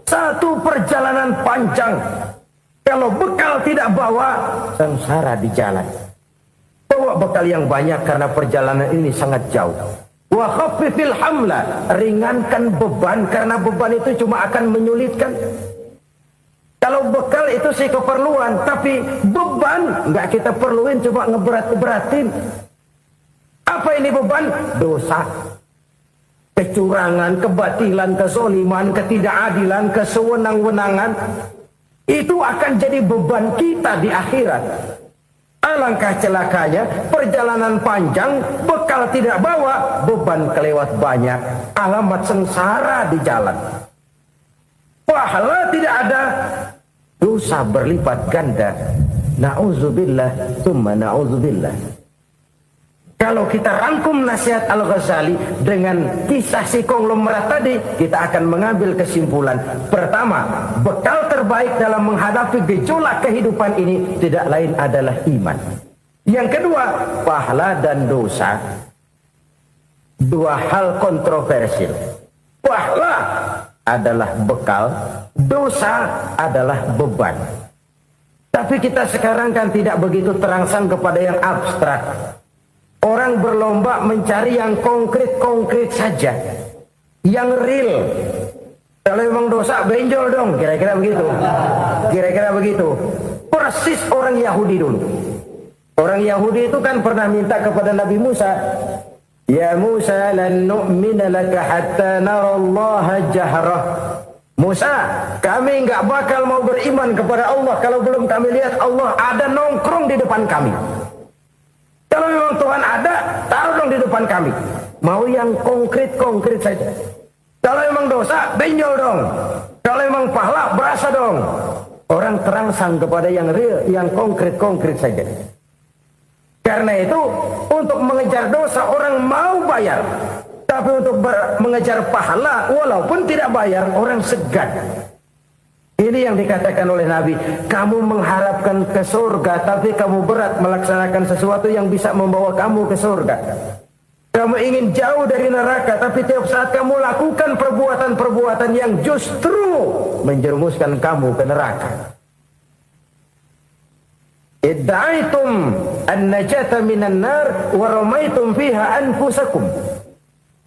Satu perjalanan panjang. Kalau bekal tidak bawa, sengsara di jalan. Bawa bekal yang banyak karena perjalanan ini sangat jauh. Wa khaffifil hamla, ringankan beban karena beban itu cuma akan menyulitkan. Kalau bekal itu sih keperluan, tapi beban nggak kita perluin, cuma ngeberat-beratin. Apa ini beban? Dosa, kecurangan, kebatilan, kezoliman, ketidakadilan, kesewenang-wenangan. Itu akan jadi beban kita di akhirat. Alangkah celakanya, perjalanan panjang, bekal tidak bawa, beban kelewat banyak, alamat sengsara di jalan. Pahala tidak ada, dosa berlipat ganda. Na'udzubillah, tsumma na'udzubillah. Kalau kita rangkum nasihat Al-Ghazali dengan kisah si konglomerat tadi, kita akan mengambil kesimpulan. Pertama, bekal terbaik dalam menghadapi gejolak kehidupan ini tidak lain adalah iman. Yang kedua, pahala dan dosa. Dua hal kontroversial. Pahala adalah bekal, dosa adalah beban. Tapi kita sekarang kan tidak begitu terangsang kepada yang abstrak. Orang berlomba mencari yang konkret-konkret saja, yang real. Kalau memang dosa, benjol dong, kira-kira begitu. Kira-kira begitu. Persis orang Yahudi dulu. Orang Yahudi itu kan pernah minta kepada Nabi Musa, Ya Musa, lan nu'mina laka hatta narallaha jahrah. Musa, kami nggak bakal mau beriman kepada Allah kalau belum kami lihat Allah ada nongkrong di depan kami. Kalau memang Tuhan ada, taruh dong di depan kami. Mau yang konkret-konkret saja. Kalau memang dosa, benjol dong. Kalau memang pahala, berasa dong. Orang terangsang kepada yang real, yang konkret-konkret saja. Karena itu, untuk mengejar dosa, orang mau bayar. Tapi untuk mengejar pahala, walaupun tidak bayar, orang segan. Ini yang dikatakan oleh Nabi, kamu mengharapkan ke surga, tapi kamu berat melaksanakan sesuatu yang bisa membawa kamu ke surga. Kamu ingin jauh dari neraka, tapi tiap saat kamu lakukan perbuatan-perbuatan yang justru menjerumuskan kamu ke neraka. Idda'aitum an-najata minan nar wa ramaitum fiha anfusakum.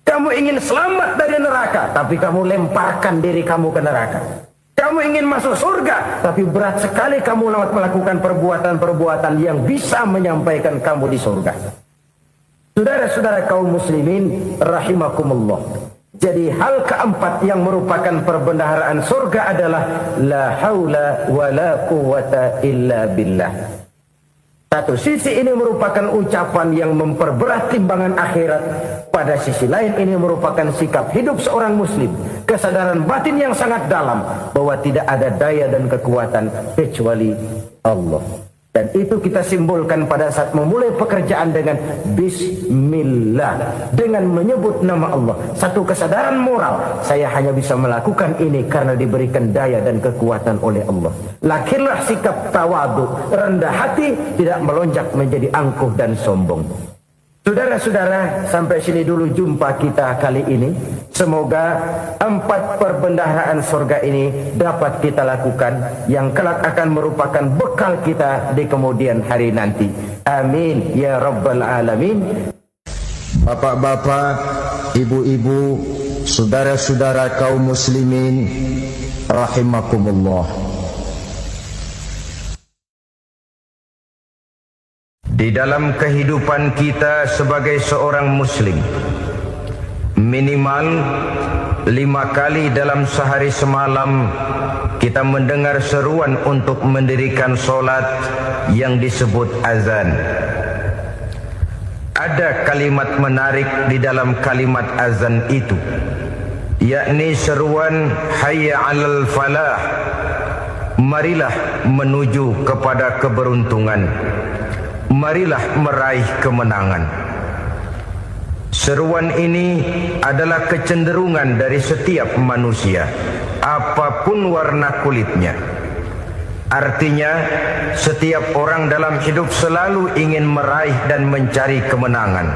Kamu ingin selamat dari neraka, tapi kamu lemparkan diri kamu ke neraka. Kamu ingin masuk surga, tapi berat sekali kamu melakukan perbuatan-perbuatan yang bisa menyampaikan kamu di surga. Saudara-saudara kaum muslimin rahimakumullah. Jadi hal keempat yang merupakan perbendaharaan surga adalah la haula wa la quwata illa billah. Satu sisi ini merupakan ucapan yang memperberat timbangan akhirat. Pada sisi lain ini merupakan sikap hidup seorang muslim. Kesadaran batin yang sangat dalam bahwa tidak ada daya dan kekuatan kecuali Allah. Dan itu kita simbolkan pada saat memulai pekerjaan dengan Bismillah, dengan menyebut nama Allah. Satu kesadaran moral, saya hanya bisa melakukan ini karena diberikan daya dan kekuatan oleh Allah. Lahirlah sikap tawadu, rendah hati, tidak melonjak menjadi angkuh dan sombong. Saudara-saudara, sampai sini dulu jumpa kita kali ini. Semoga 4 perbendaharaan surga ini dapat kita lakukan, yang kelak akan merupakan bekal kita di kemudian hari nanti. Amin ya rabbal alamin. Bapak-bapak, ibu-ibu, saudara-saudara kaum muslimin rahimakumullah. Di dalam kehidupan kita sebagai seorang muslim, minimal 5 kali dalam sehari semalam kita mendengar seruan untuk mendirikan solat yang disebut azan. Ada kalimat menarik di dalam kalimat azan itu, yakni seruan hayya 'alal falah, marilah menuju kepada keberuntungan, marilah meraih kemenangan. Seruan ini adalah kecenderungan dari setiap manusia, apapun warna kulitnya. Artinya, setiap orang dalam hidup selalu ingin meraih dan mencari kemenangan.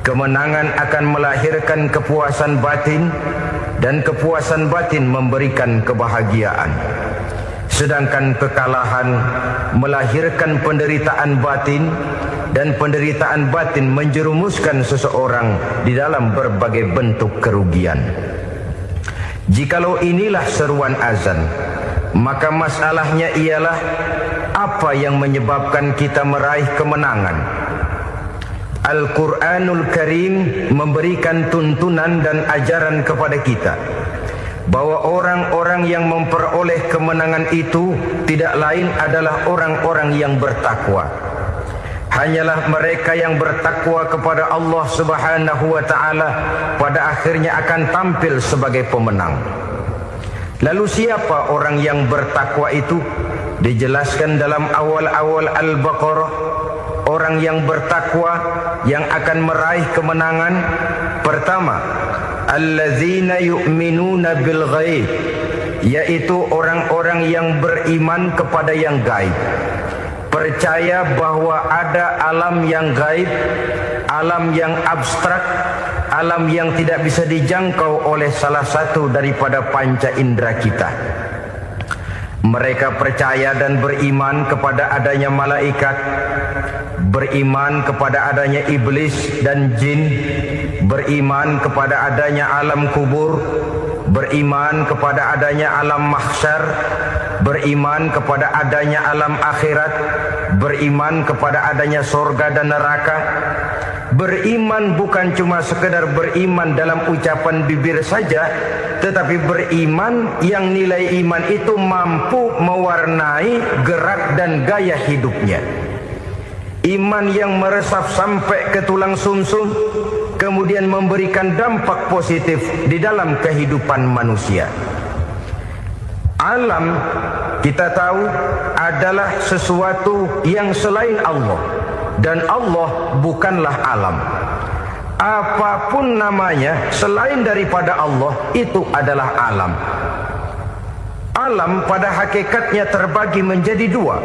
Kemenangan akan melahirkan kepuasan batin, dan kepuasan batin memberikan kebahagiaan. Sedangkan kekalahan melahirkan penderitaan batin, dan penderitaan batin menjerumuskan seseorang di dalam berbagai bentuk kerugian. Jikalau inilah seruan azan, maka masalahnya ialah apa yang menyebabkan kita meraih kemenangan. Al-Quranul Karim memberikan tuntunan dan ajaran kepada kita bahwa orang-orang yang memperoleh kemenangan itu tidak lain adalah orang-orang yang bertakwa. Hanyalah mereka yang bertakwa kepada Allah Subhanahu wa ta'ala pada akhirnya akan tampil sebagai pemenang. Lalu siapa orang yang bertakwa itu? Dijelaskan dalam awal-awal Al-Baqarah, orang yang bertakwa yang akan meraih kemenangan. Pertama, allazina yu'minuna bil ghaib, yaitu orang-orang yang beriman kepada yang gaib, percaya bahwa ada alam yang gaib, alam yang abstrak, alam yang tidak bisa dijangkau oleh salah satu daripada panca indera kita. Mereka percaya dan beriman kepada adanya malaikat, beriman kepada adanya iblis dan jin, beriman kepada adanya alam kubur, beriman kepada adanya alam mahsyar, beriman kepada adanya alam akhirat, beriman kepada adanya surga dan neraka. Beriman bukan cuma sekedar beriman dalam ucapan bibir saja, tetapi beriman yang nilai iman itu mampu mewarnai gerak dan gaya hidupnya. Iman yang meresap sampai ke tulang sumsum, kemudian memberikan dampak positif di dalam kehidupan manusia. Alam, kita tahu, adalah sesuatu yang selain Allah, dan Allah bukanlah alam. Apapun namanya selain daripada Allah, itu adalah alam. Alam pada hakikatnya terbagi menjadi 2.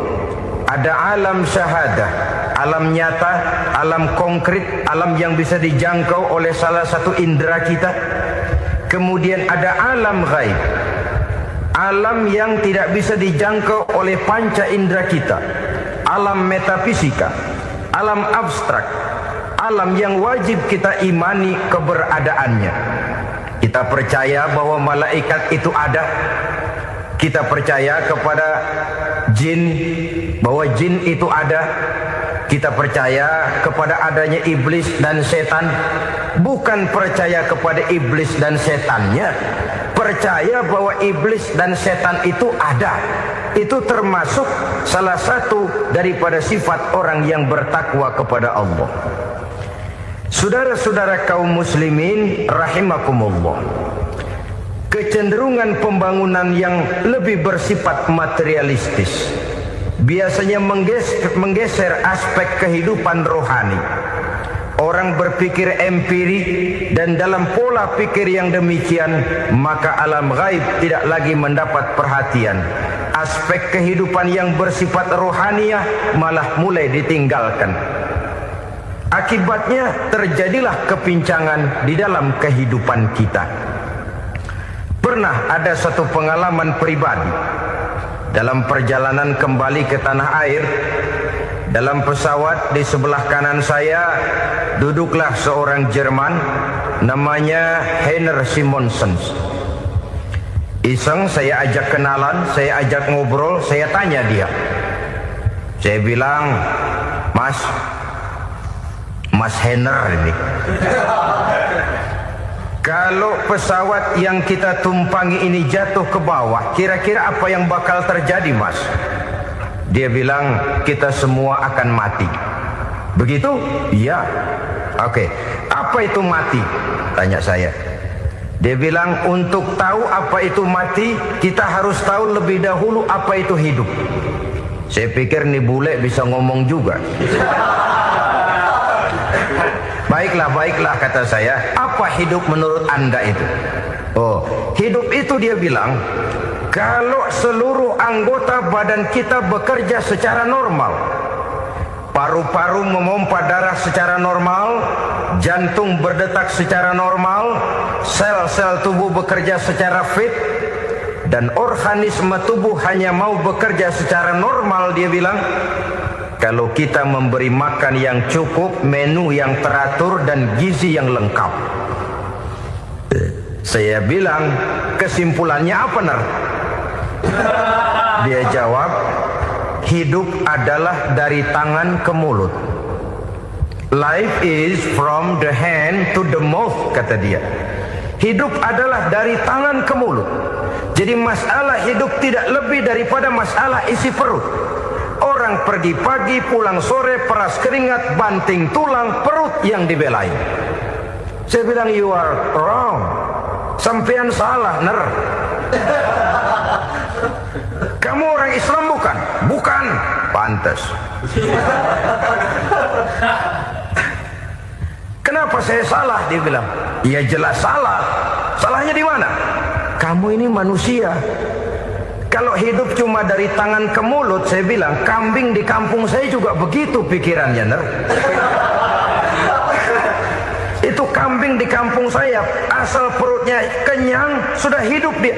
Ada alam syahadah, alam nyata, alam konkret, alam yang bisa dijangkau oleh salah satu indera kita. Kemudian ada alam ghaib, alam yang tidak bisa dijangkau oleh panca indera kita, alam metafisika, alam abstrak, alam yang wajib kita imani keberadaannya. Kita percaya bahwa malaikat itu ada. Kita percaya kepada jin, bahwa jin itu ada. Kita percaya kepada adanya iblis dan setan. Bukan percaya kepada iblis dan setannya, percaya bahwa iblis dan setan itu ada. itu termasuk salah satu daripada sifat orang yang bertakwa kepada Allah. Saudara-saudara kaum muslimin rahimakumullah, kecenderungan pembangunan yang lebih bersifat materialistis biasanya menggeser aspek kehidupan rohani. Orang berpikir empirik, dan dalam pola pikir yang demikian maka alam gaib tidak lagi mendapat perhatian. Aspek kehidupan yang bersifat rohaniah malah mulai ditinggalkan. Akibatnya terjadilah kepincangan di dalam kehidupan kita. Pernah ada satu pengalaman pribadi dalam perjalanan kembali ke tanah air. Dalam pesawat di sebelah kanan saya duduklah seorang Jerman namanya Heiner Simonsen. Iseng saya ajak kenalan, saya ajak ngobrol, saya tanya dia. Saya bilang, Mas Heiner ini, kalau pesawat yang kita tumpangi ini jatuh ke bawah, kira-kira apa yang bakal terjadi, Mas? Dia bilang, kita semua akan mati. Begitu? Iya. Oke. Apa itu mati? Tanya saya. Dia bilang, untuk tahu apa itu mati, kita harus tahu lebih dahulu apa itu hidup. Saya pikir nih bule bisa ngomong juga. Baiklah kata saya. Apa hidup menurut Anda itu? Oh, hidup itu dia bilang, kalau seluruh anggota badan kita bekerja secara normal, paru-paru memompa darah secara normal, jantung berdetak secara normal, sel-sel tubuh bekerja secara fit, dan organisme tubuh hanya mau bekerja secara normal, dia bilang, kalau kita memberi makan yang cukup, menu yang teratur, dan gizi yang lengkap. Saya bilang, kesimpulannya apa, Ner? Dia jawab, hidup adalah dari tangan ke mulut. Life is from the hand to the mouth, kata dia. Hidup adalah dari tangan ke mulut. Jadi masalah hidup tidak lebih daripada masalah isi perut. Orang pergi pagi, pulang sore, peras keringat, banting tulang, perut yang dibelai. Saya bilang, you are wrong. Sampean salah, Ner. Kamu orang Islam bukan? Bukan. Pantas. Kenapa saya salah? Dia bilang. Ya jelas salah. Salahnya di mana? Kamu ini manusia. Kalau hidup cuma dari tangan ke mulut, saya bilang, kambing di kampung saya juga begitu pikirannya, Ner. Itu kambing di kampung saya, asal perutnya kenyang, sudah hidup dia.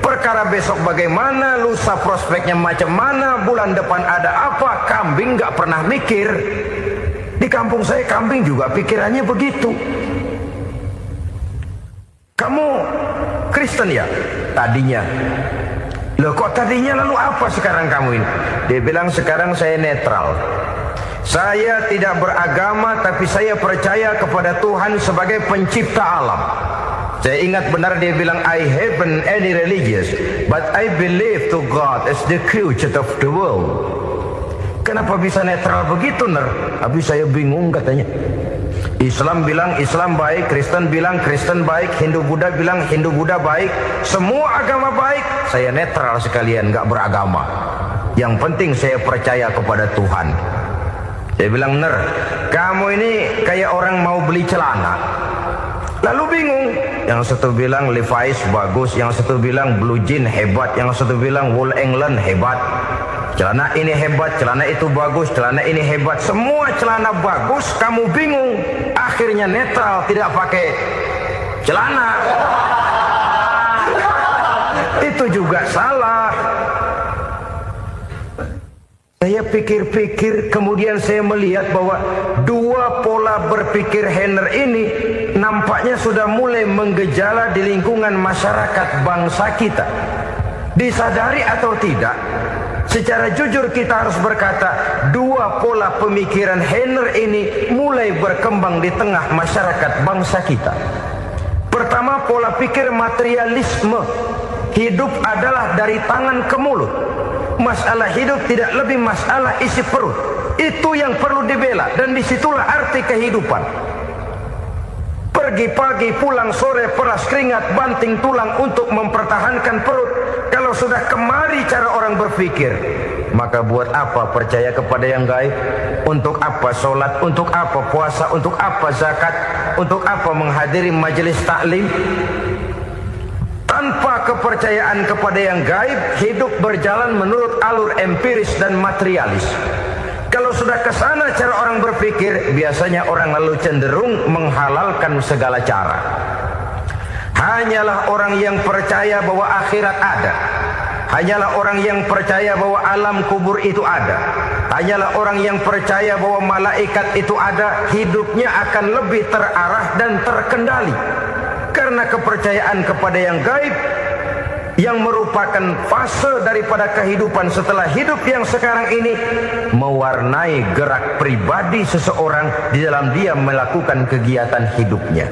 Perkara besok bagaimana, lusa prospeknya macam mana, bulan depan ada apa, kambing gak pernah mikir. Di kampung saya kambing juga pikirannya begitu. Kamu Kristen ya? Tadinya. Loh kok tadinya, lalu apa sekarang kamu ini? Dia bilang, sekarang saya netral. Saya tidak beragama, tapi saya percaya kepada Tuhan sebagai pencipta alam. Saya ingat benar dia bilang, I haven't any religious, but I believe to God as the creator of the world. Kenapa bisa netral begitu, Ner? Habis saya bingung katanya. Islam bilang Islam baik, Kristen bilang Kristen baik, Hindu Buddha bilang Hindu Buddha baik, semua agama baik. Saya netral sekalian, gak beragama. Yang penting saya percaya kepada Tuhan. Saya bilang, Ner, kamu ini kayak orang mau beli celana, lalu bingung. Yang satu bilang Levi's bagus, yang satu bilang Blue Jean hebat, yang satu bilang Wool England hebat. Celana ini hebat, celana itu bagus, celana ini hebat. Semua celana bagus, kamu bingung. Akhirnya netral, tidak pakai celana. Itu juga salah. Saya pikir-pikir, kemudian saya melihat bahwa dua pola berpikir Heiner ini nampaknya sudah mulai menggejala di lingkungan masyarakat bangsa kita. Disadari atau tidak, secara jujur kita harus berkata, dua pola pemikiran Heiner ini mulai berkembang di tengah masyarakat bangsa kita. Pertama, pola pikir materialisme. Hidup adalah dari tangan ke mulut. Masalah hidup tidak lebih masalah isi perut. Itu yang perlu dibela, dan disitulah arti kehidupan. Pergi pagi, pulang sore, peras keringat, banting tulang untuk mempertahankan perut. Kalau sudah kemari cara orang berpikir, maka buat apa percaya kepada yang gaib? Untuk apa sholat? Untuk apa puasa? Untuk apa zakat? Untuk apa menghadiri majelis taklim? Tanpa kepercayaan kepada yang gaib, hidup berjalan menurut alur empiris dan materialis. Kalau sudah ke sana cara orang berpikir, biasanya orang lalu cenderung menghalalkan segala cara. Hanyalah orang yang percaya bahwa akhirat ada. Hanyalah orang yang percaya bahwa alam kubur itu ada. Hanyalah orang yang percaya bahwa malaikat itu ada, hidupnya akan lebih terarah dan terkendali. Karena kepercayaan kepada yang gaib, yang merupakan fase daripada kehidupan setelah hidup yang sekarang ini, mewarnai gerak pribadi seseorang di dalam dia melakukan kegiatan hidupnya.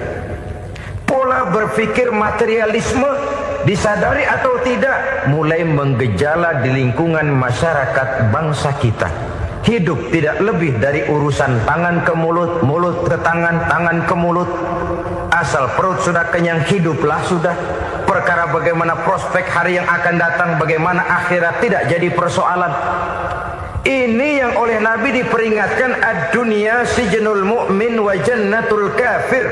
Pola berpikir materialisme, disadari atau tidak, mulai menggejala di lingkungan masyarakat bangsa kita. Hidup tidak lebih dari urusan tangan ke mulut, mulut ke tangan, tangan ke mulut. Asal perut sudah kenyang, hiduplah sudah. Perkara bagaimana prospek hari yang akan datang, bagaimana akhirat, tidak jadi persoalan. Ini yang oleh Nabi diperingatkan, ad-dunya sijnul mu'min wa jannatul kafir.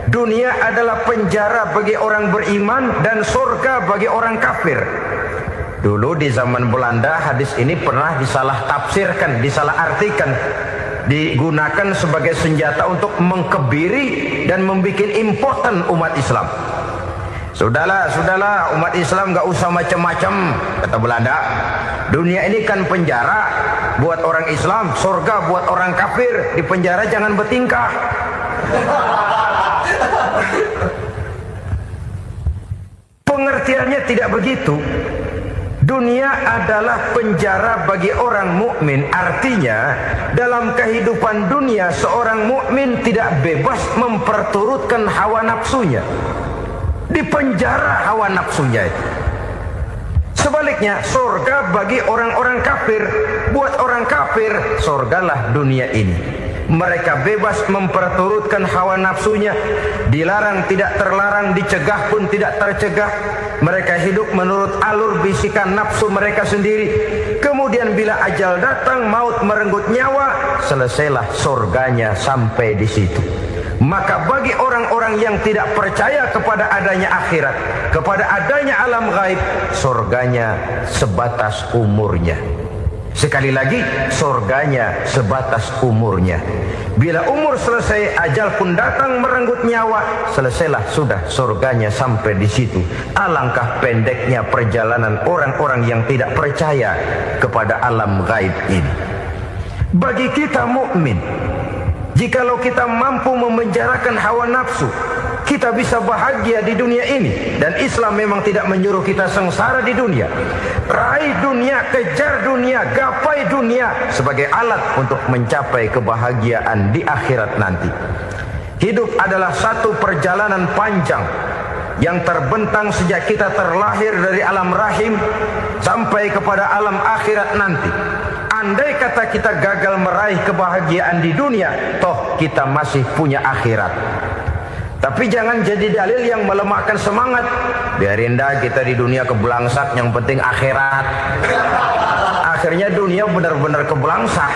Dunia adalah penjara bagi orang beriman dan surga bagi orang kafir. Dulu di zaman Belanda hadis ini pernah disalah tafsirkan, disalah artikan, digunakan sebagai senjata untuk mengkebiri dan membuat impoten umat Islam. Sudahlah umat Islam gak usah macam-macam, kata Belanda. Dunia ini kan penjara buat orang Islam, surga buat orang kafir. Di penjara jangan bertingkah. Pengertiannya tidak begitu. Dunia adalah penjara bagi orang mukmin. Artinya dalam kehidupan dunia seorang mukmin tidak bebas memperturutkan hawa nafsunya. Di penjara hawa nafsunya itu. Sebaliknya surga bagi orang-orang kafir. Buat orang kafir surgalah dunia ini. Mereka bebas memperturutkan hawa nafsunya, dilarang tidak terlarang, dicegah pun tidak tercegah. Mereka hidup menurut alur bisikan nafsu mereka sendiri. Kemudian bila ajal datang, maut merenggut nyawa, selesailah surganya sampai di situ. Maka bagi orang-orang yang tidak percaya kepada adanya akhirat, kepada adanya alam gaib, surganya sebatas umurnya. Sekali lagi, surganya sebatas umurnya. Bila umur selesai, ajal pun datang merenggut nyawa, selesailah sudah surganya sampai di situ. Alangkah pendeknya perjalanan orang-orang yang tidak percaya kepada alam gaib ini. Bagi kita mukmin, jikalau kita mampu memenjarakan hawa nafsu, kita bisa bahagia di dunia ini. Dan Islam memang tidak menyuruh kita sengsara di dunia. Raih dunia, kejar dunia, gapai dunia sebagai alat untuk mencapai kebahagiaan di akhirat nanti. Hidup adalah satu perjalanan panjang yang terbentang sejak kita terlahir dari alam rahim sampai kepada alam akhirat nanti. Andai kata kita gagal meraih kebahagiaan di dunia, toh kita masih punya akhirat. Tapi jangan jadi dalil yang melemahkan semangat. Biarin dah kita di dunia kebelangsat, yang penting akhirat. Akhirnya dunia benar-benar kebelangsat.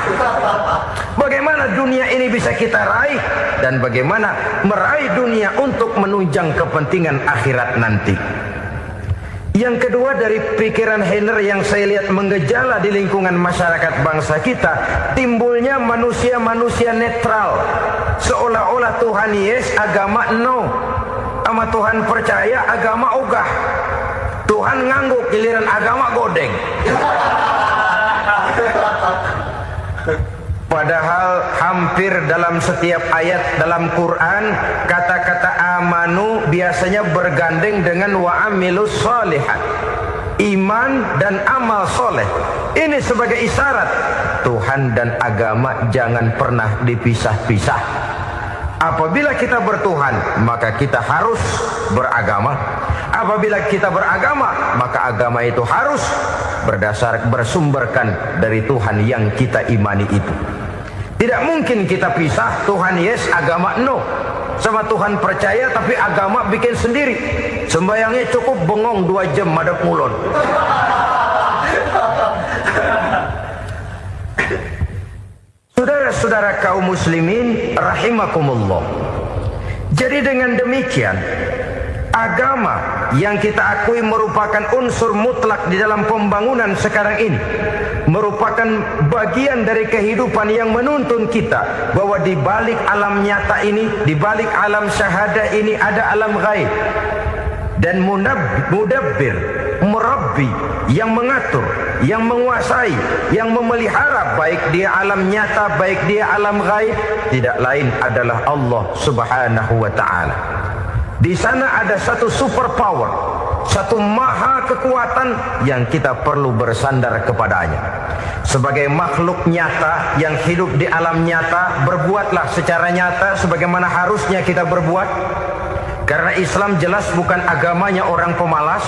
Bagaimana dunia ini bisa kita raih, dan bagaimana meraih dunia untuk menunjang kepentingan akhirat nanti. Yang kedua, dari pikiran Heiner yang saya lihat menggejala di lingkungan masyarakat bangsa kita, timbulnya manusia-manusia netral. Seolah-olah Tuhan yes, agama no. Sama Tuhan percaya, agama ogah. Tuhan ngangguk, giliran agama godeng. Padahal hampir dalam setiap ayat dalam Quran, kata-kata amanu biasanya bergandeng dengan wa amilus sholihat. Iman dan amal soleh. Ini sebagai isyarat Tuhan dan agama jangan pernah dipisah-pisah. Apabila kita bertuhan, maka kita harus beragama. Apabila kita beragama, maka agama itu harus bersumberkan dari Tuhan yang kita imani itu. Tidak mungkin kita pisah Tuhan yes, agama no. Sama Tuhan percaya tapi agama bikin sendiri. Sembayangnya cukup bengong 2 jam madep mulon. Saudara-saudara kaum muslimin rahimakumullah. Jadi dengan demikian, agama yang kita akui merupakan unsur mutlak di dalam pembangunan sekarang ini, merupakan bagian dari kehidupan yang menuntun kita bahwa di balik alam nyata ini, di balik alam syahadah ini ada alam gaib. Dan mudabbir, murabbi, yang mengatur, yang menguasai, yang memelihara baik dia alam nyata, baik dia alam gaib, tidak lain adalah Allah Subhanahu wa ta'ala. Di sana ada satu super power, satu maha kekuatan yang kita perlu bersandar kepadanya. Sebagai makhluk nyata yang hidup di alam nyata, berbuatlah secara nyata sebagaimana harusnya kita berbuat. Karena Islam jelas bukan agamanya orang pemalas.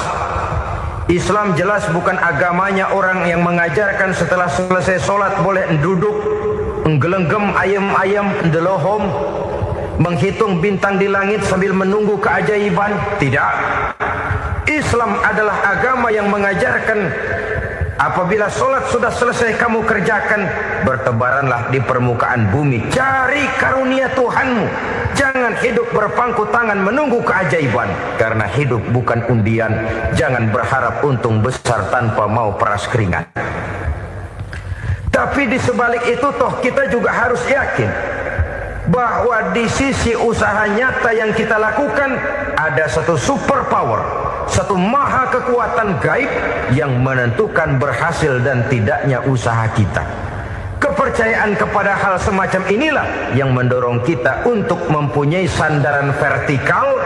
Islam jelas bukan agamanya orang yang mengajarkan setelah selesai sholat boleh duduk, nggelenggem ayam-ayam, ndelohom, menghitung bintang di langit sambil menunggu keajaiban. Tidak. Islam adalah agama yang mengajarkan apabila sholat sudah selesai kamu kerjakan, bertebaranlah di permukaan bumi, cari karunia Tuhanmu. Jangan hidup berpangku tangan menunggu keajaiban. Karena hidup bukan undian. Jangan berharap untung besar tanpa mau peras keringat. Tapi di sebalik itu toh kita juga harus yakin bahwa di sisi usaha nyata yang kita lakukan ada satu super power, satu maha kekuatan gaib yang menentukan berhasil dan tidaknya usaha kita. Kepercayaan kepada hal semacam inilah yang mendorong kita untuk mempunyai sandaran vertikal,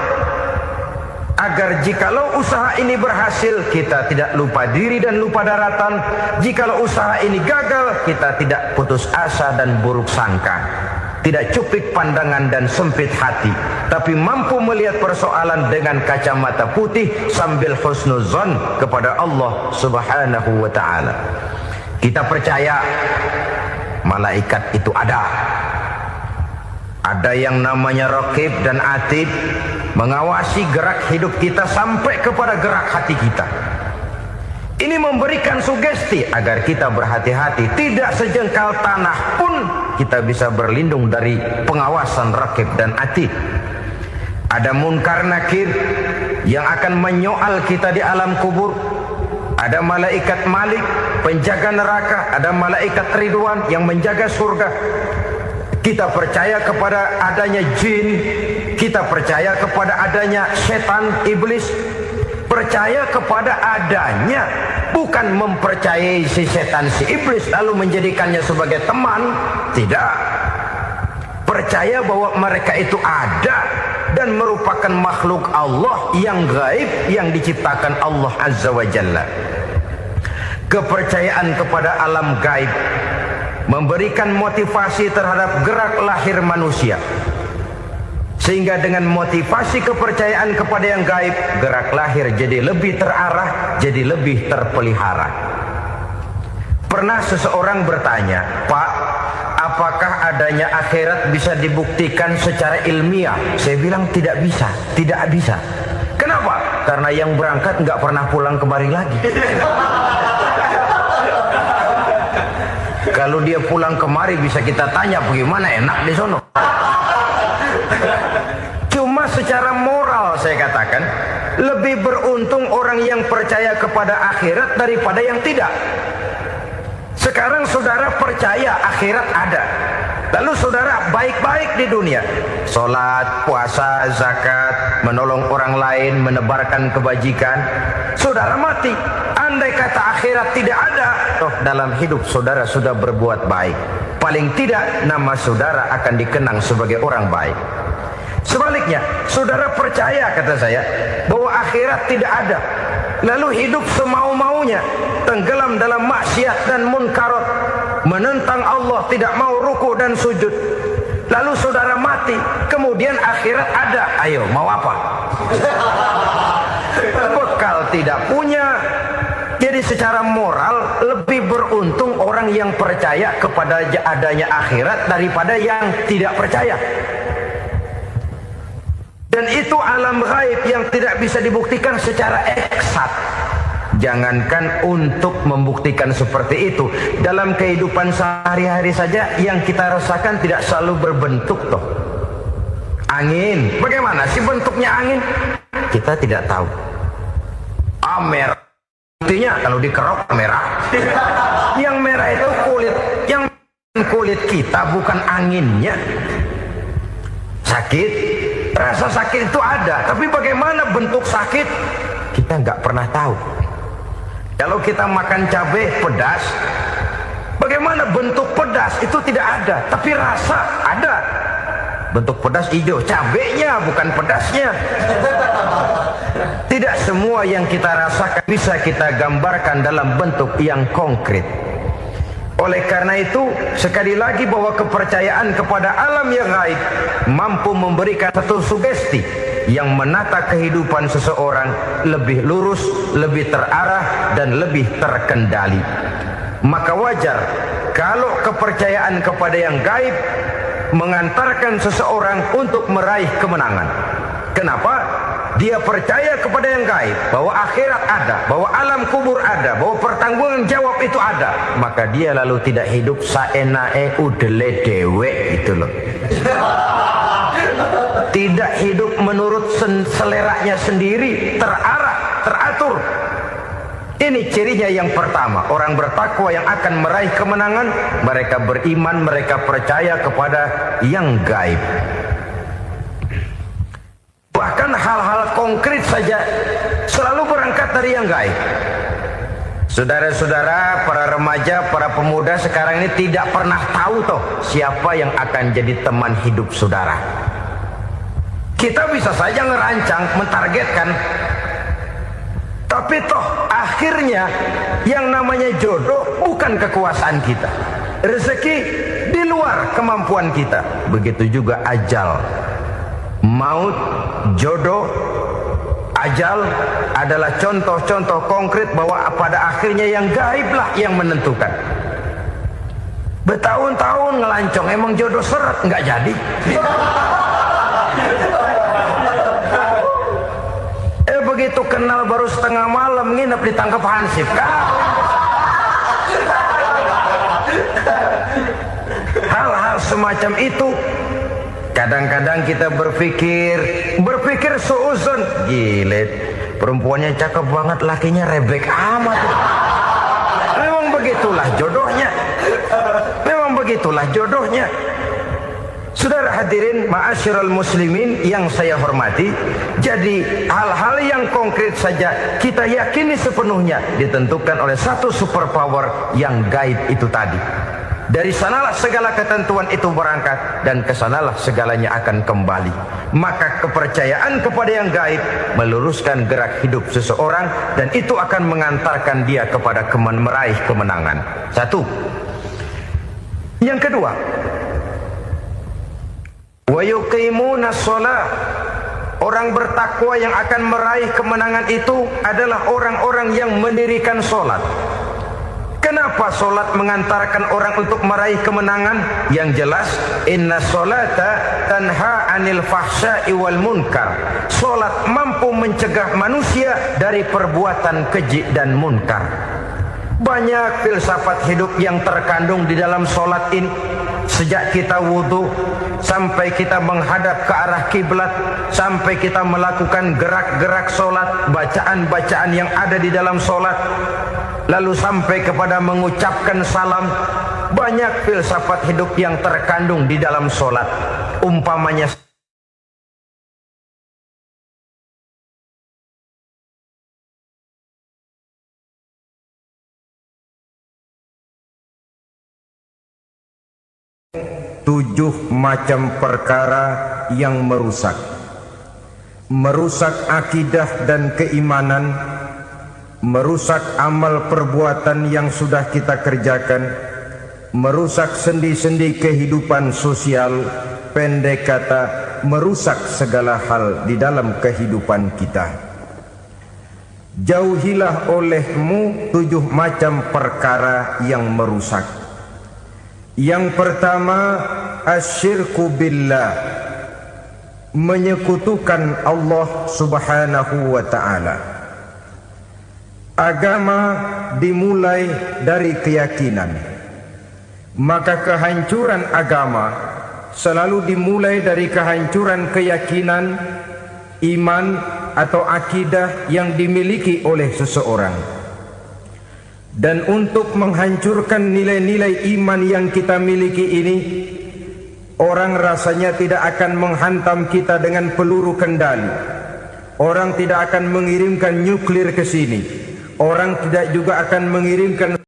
agar jikalau usaha ini berhasil kita tidak lupa diri dan lupa daratan. Jikalau usaha ini gagal kita tidak putus asa dan buruk sangka, tidak cupik pandangan dan sempit hati, tapi mampu melihat persoalan dengan kacamata putih sambil husnuzon kepada Allah Subhanahu wa ta'ala. Kita percaya malaikat itu ada. Ada yang namanya Raqib dan Atid, mengawasi gerak hidup kita sampai kepada gerak hati kita. Ini memberikan sugesti agar kita berhati-hati, tidak sejengkal tanah pun kita bisa berlindung dari pengawasan Raqib dan Atid. Ada Munkar Nakir yang akan menyoal kita di alam kubur. Ada malaikat Malik, penjaga neraka. Ada malaikat Ridwan yang menjaga surga. Kita percaya kepada adanya jin, kita percaya kepada adanya setan, iblis. Percaya kepada adanya, bukan mempercayai si setan, si iblis lalu menjadikannya sebagai teman. Tidak. Percaya bahwa mereka itu ada dan merupakan makhluk Allah yang gaib yang diciptakan Allah Azza wa Jalla. Kepercayaan kepada alam gaib memberikan motivasi terhadap gerak lahir manusia, sehingga dengan motivasi kepercayaan kepada yang gaib, gerak lahir jadi lebih terarah, jadi lebih terpelihara. Pernah seseorang bertanya, "Pak, apakah adanya akhirat bisa dibuktikan secara ilmiah?" Saya bilang tidak bisa, tidak bisa. Kenapa? Karena yang berangkat nggak pernah pulang kembali lagi. Kalau dia pulang kemari bisa kita tanya bagaimana enak di sono. Cuma secara moral saya katakan, lebih beruntung orang yang percaya kepada akhirat daripada yang tidak. Sekarang saudara percaya akhirat ada, lalu saudara baik-baik di dunia, sholat, puasa, zakat, menolong orang lain, menebarkan kebajikan. Saudara mati, andai kata akhirat tidak ada, toh dalam hidup saudara sudah berbuat baik, paling tidak nama saudara akan dikenang sebagai orang baik. Sebaliknya, saudara percaya, kata saya, bahwa akhirat tidak ada, lalu hidup semau-maunya, tenggelam dalam maksiat dan munkarat, menentang Allah, tidak mau ruku dan sujud. Lalu saudara mati, kemudian akhirat ada. Ayo, mau apa? Bekal tidak punya. Jadi Jadi secara moral lebih beruntung orang yang percaya kepada adanya akhirat daripada yang tidak percaya. Dan itu alam gaib yang tidak bisa dibuktikan secara eksat. Jangankan untuk membuktikan seperti itu, dalam kehidupan sehari-hari saja yang kita rasakan tidak selalu berbentuk toh. Angin, bagaimana sih bentuknya angin? Kita tidak tahu. Merah, buktinya kalau dikerok merah. Yang merah itu kulit, yang kulit kita bukan anginnya. Sakit, rasa sakit itu ada, tapi bagaimana bentuk sakit kita nggak pernah tahu. Kalau kita makan cabai pedas, bagaimana bentuk pedas itu tidak ada, tapi rasa ada. Bentuk pedas hijau, cabenya bukan pedasnya. Tidak semua yang kita rasakan bisa kita gambarkan dalam bentuk yang konkret. Oleh karena itu, sekali lagi bahwa kepercayaan kepada alam yang gaib mampu memberikan satu sugesti yang menata kehidupan seseorang lebih lurus, lebih terarah, dan lebih terkendali. Maka wajar kalau kepercayaan kepada yang gaib mengantarkan seseorang untuk meraih kemenangan. Kenapa? Dia percaya kepada yang gaib, bahwa akhirat ada, bahwa alam kubur ada, bahwa pertanggungan jawab itu ada. Maka dia lalu tidak hidup saenae udele dewe itu loh. Tidak hidup menurut seleranya sendiri, terarah, teratur. Ini cirinya yang pertama. Orang bertakwa yang akan meraih kemenangan, mereka beriman, mereka percaya kepada yang gaib. Bahkan hal-hal konkret saja selalu berangkat dari yang gaib. Saudara-saudara, para remaja, para pemuda sekarang ini tidak pernah tahu toh siapa yang akan jadi teman hidup saudara. Kita bisa saja ngerancang, mentargetkan, tapi toh akhirnya yang namanya jodoh bukan kekuasaan kita. Rezeki di luar kemampuan kita. Begitu juga ajal. Maut, jodoh, ajal adalah contoh-contoh konkret bahwa pada akhirnya yang gaiblah yang menentukan. Bertahun-tahun ngelancong, emang jodoh seret nggak jadi. Begitu kenal baru setengah malam nginep ditangkap hansip kan? Hal-hal semacam itu kadang-kadang kita berpikir suuzon, gile, perempuannya cakep banget, lakinya rebek amat. Memang begitulah jodohnya. Memang begitulah jodohnya. Saudara hadirin ma'asyiral muslimin yang saya hormati, jadi hal-hal yang konkret saja kita yakini sepenuhnya ditentukan oleh satu superpower yang gaib itu tadi. Dari sanalah segala ketentuan itu berangkat dan kesanalah segalanya akan kembali. Maka kepercayaan kepada yang gaib meluruskan gerak hidup seseorang dan itu akan mengantarkan dia kepada meraih kemenangan. Satu. Yang kedua, wa yuqimuna shalah. Orang bertakwa yang akan meraih kemenangan itu adalah orang-orang yang mendirikan sholat. Kenapa sholat mengantarkan orang untuk meraih kemenangan? Yang jelas, inna sholata tanha anil fahsya'i wal munkar. Sholat mampu mencegah manusia dari perbuatan keji dan munkar. Banyak filsafat hidup yang terkandung di dalam sholat ini. Sejak kita wudhu sampai kita menghadap ke arah kiblat, sampai kita melakukan gerak-gerak sholat, bacaan-bacaan yang ada di dalam sholat, lalu sampai kepada mengucapkan salam. Banyak filsafat hidup yang terkandung di dalam sholat. Umpamanya tujuh macam perkara yang merusak akidah dan keimanan, merusak amal perbuatan yang sudah kita kerjakan, merusak sendi-sendi kehidupan sosial, pendek kata merusak segala hal di dalam kehidupan kita. jauhilah olehmu 7 macam perkara yang merusak. Yang pertama, asyirku billah, menyekutukan Allah subhanahu wa ta'ala. Agama dimulai dari keyakinan, maka kehancuran agama selalu dimulai dari kehancuran keyakinan, iman atau akidah yang dimiliki oleh seseorang. Dan untuk menghancurkan nilai-nilai iman yang kita miliki ini, orang rasanya tidak akan menghantam kita dengan peluru kendali. Orang tidak akan mengirimkan nuklir ke sini. Orang tidak juga akan mengirimkan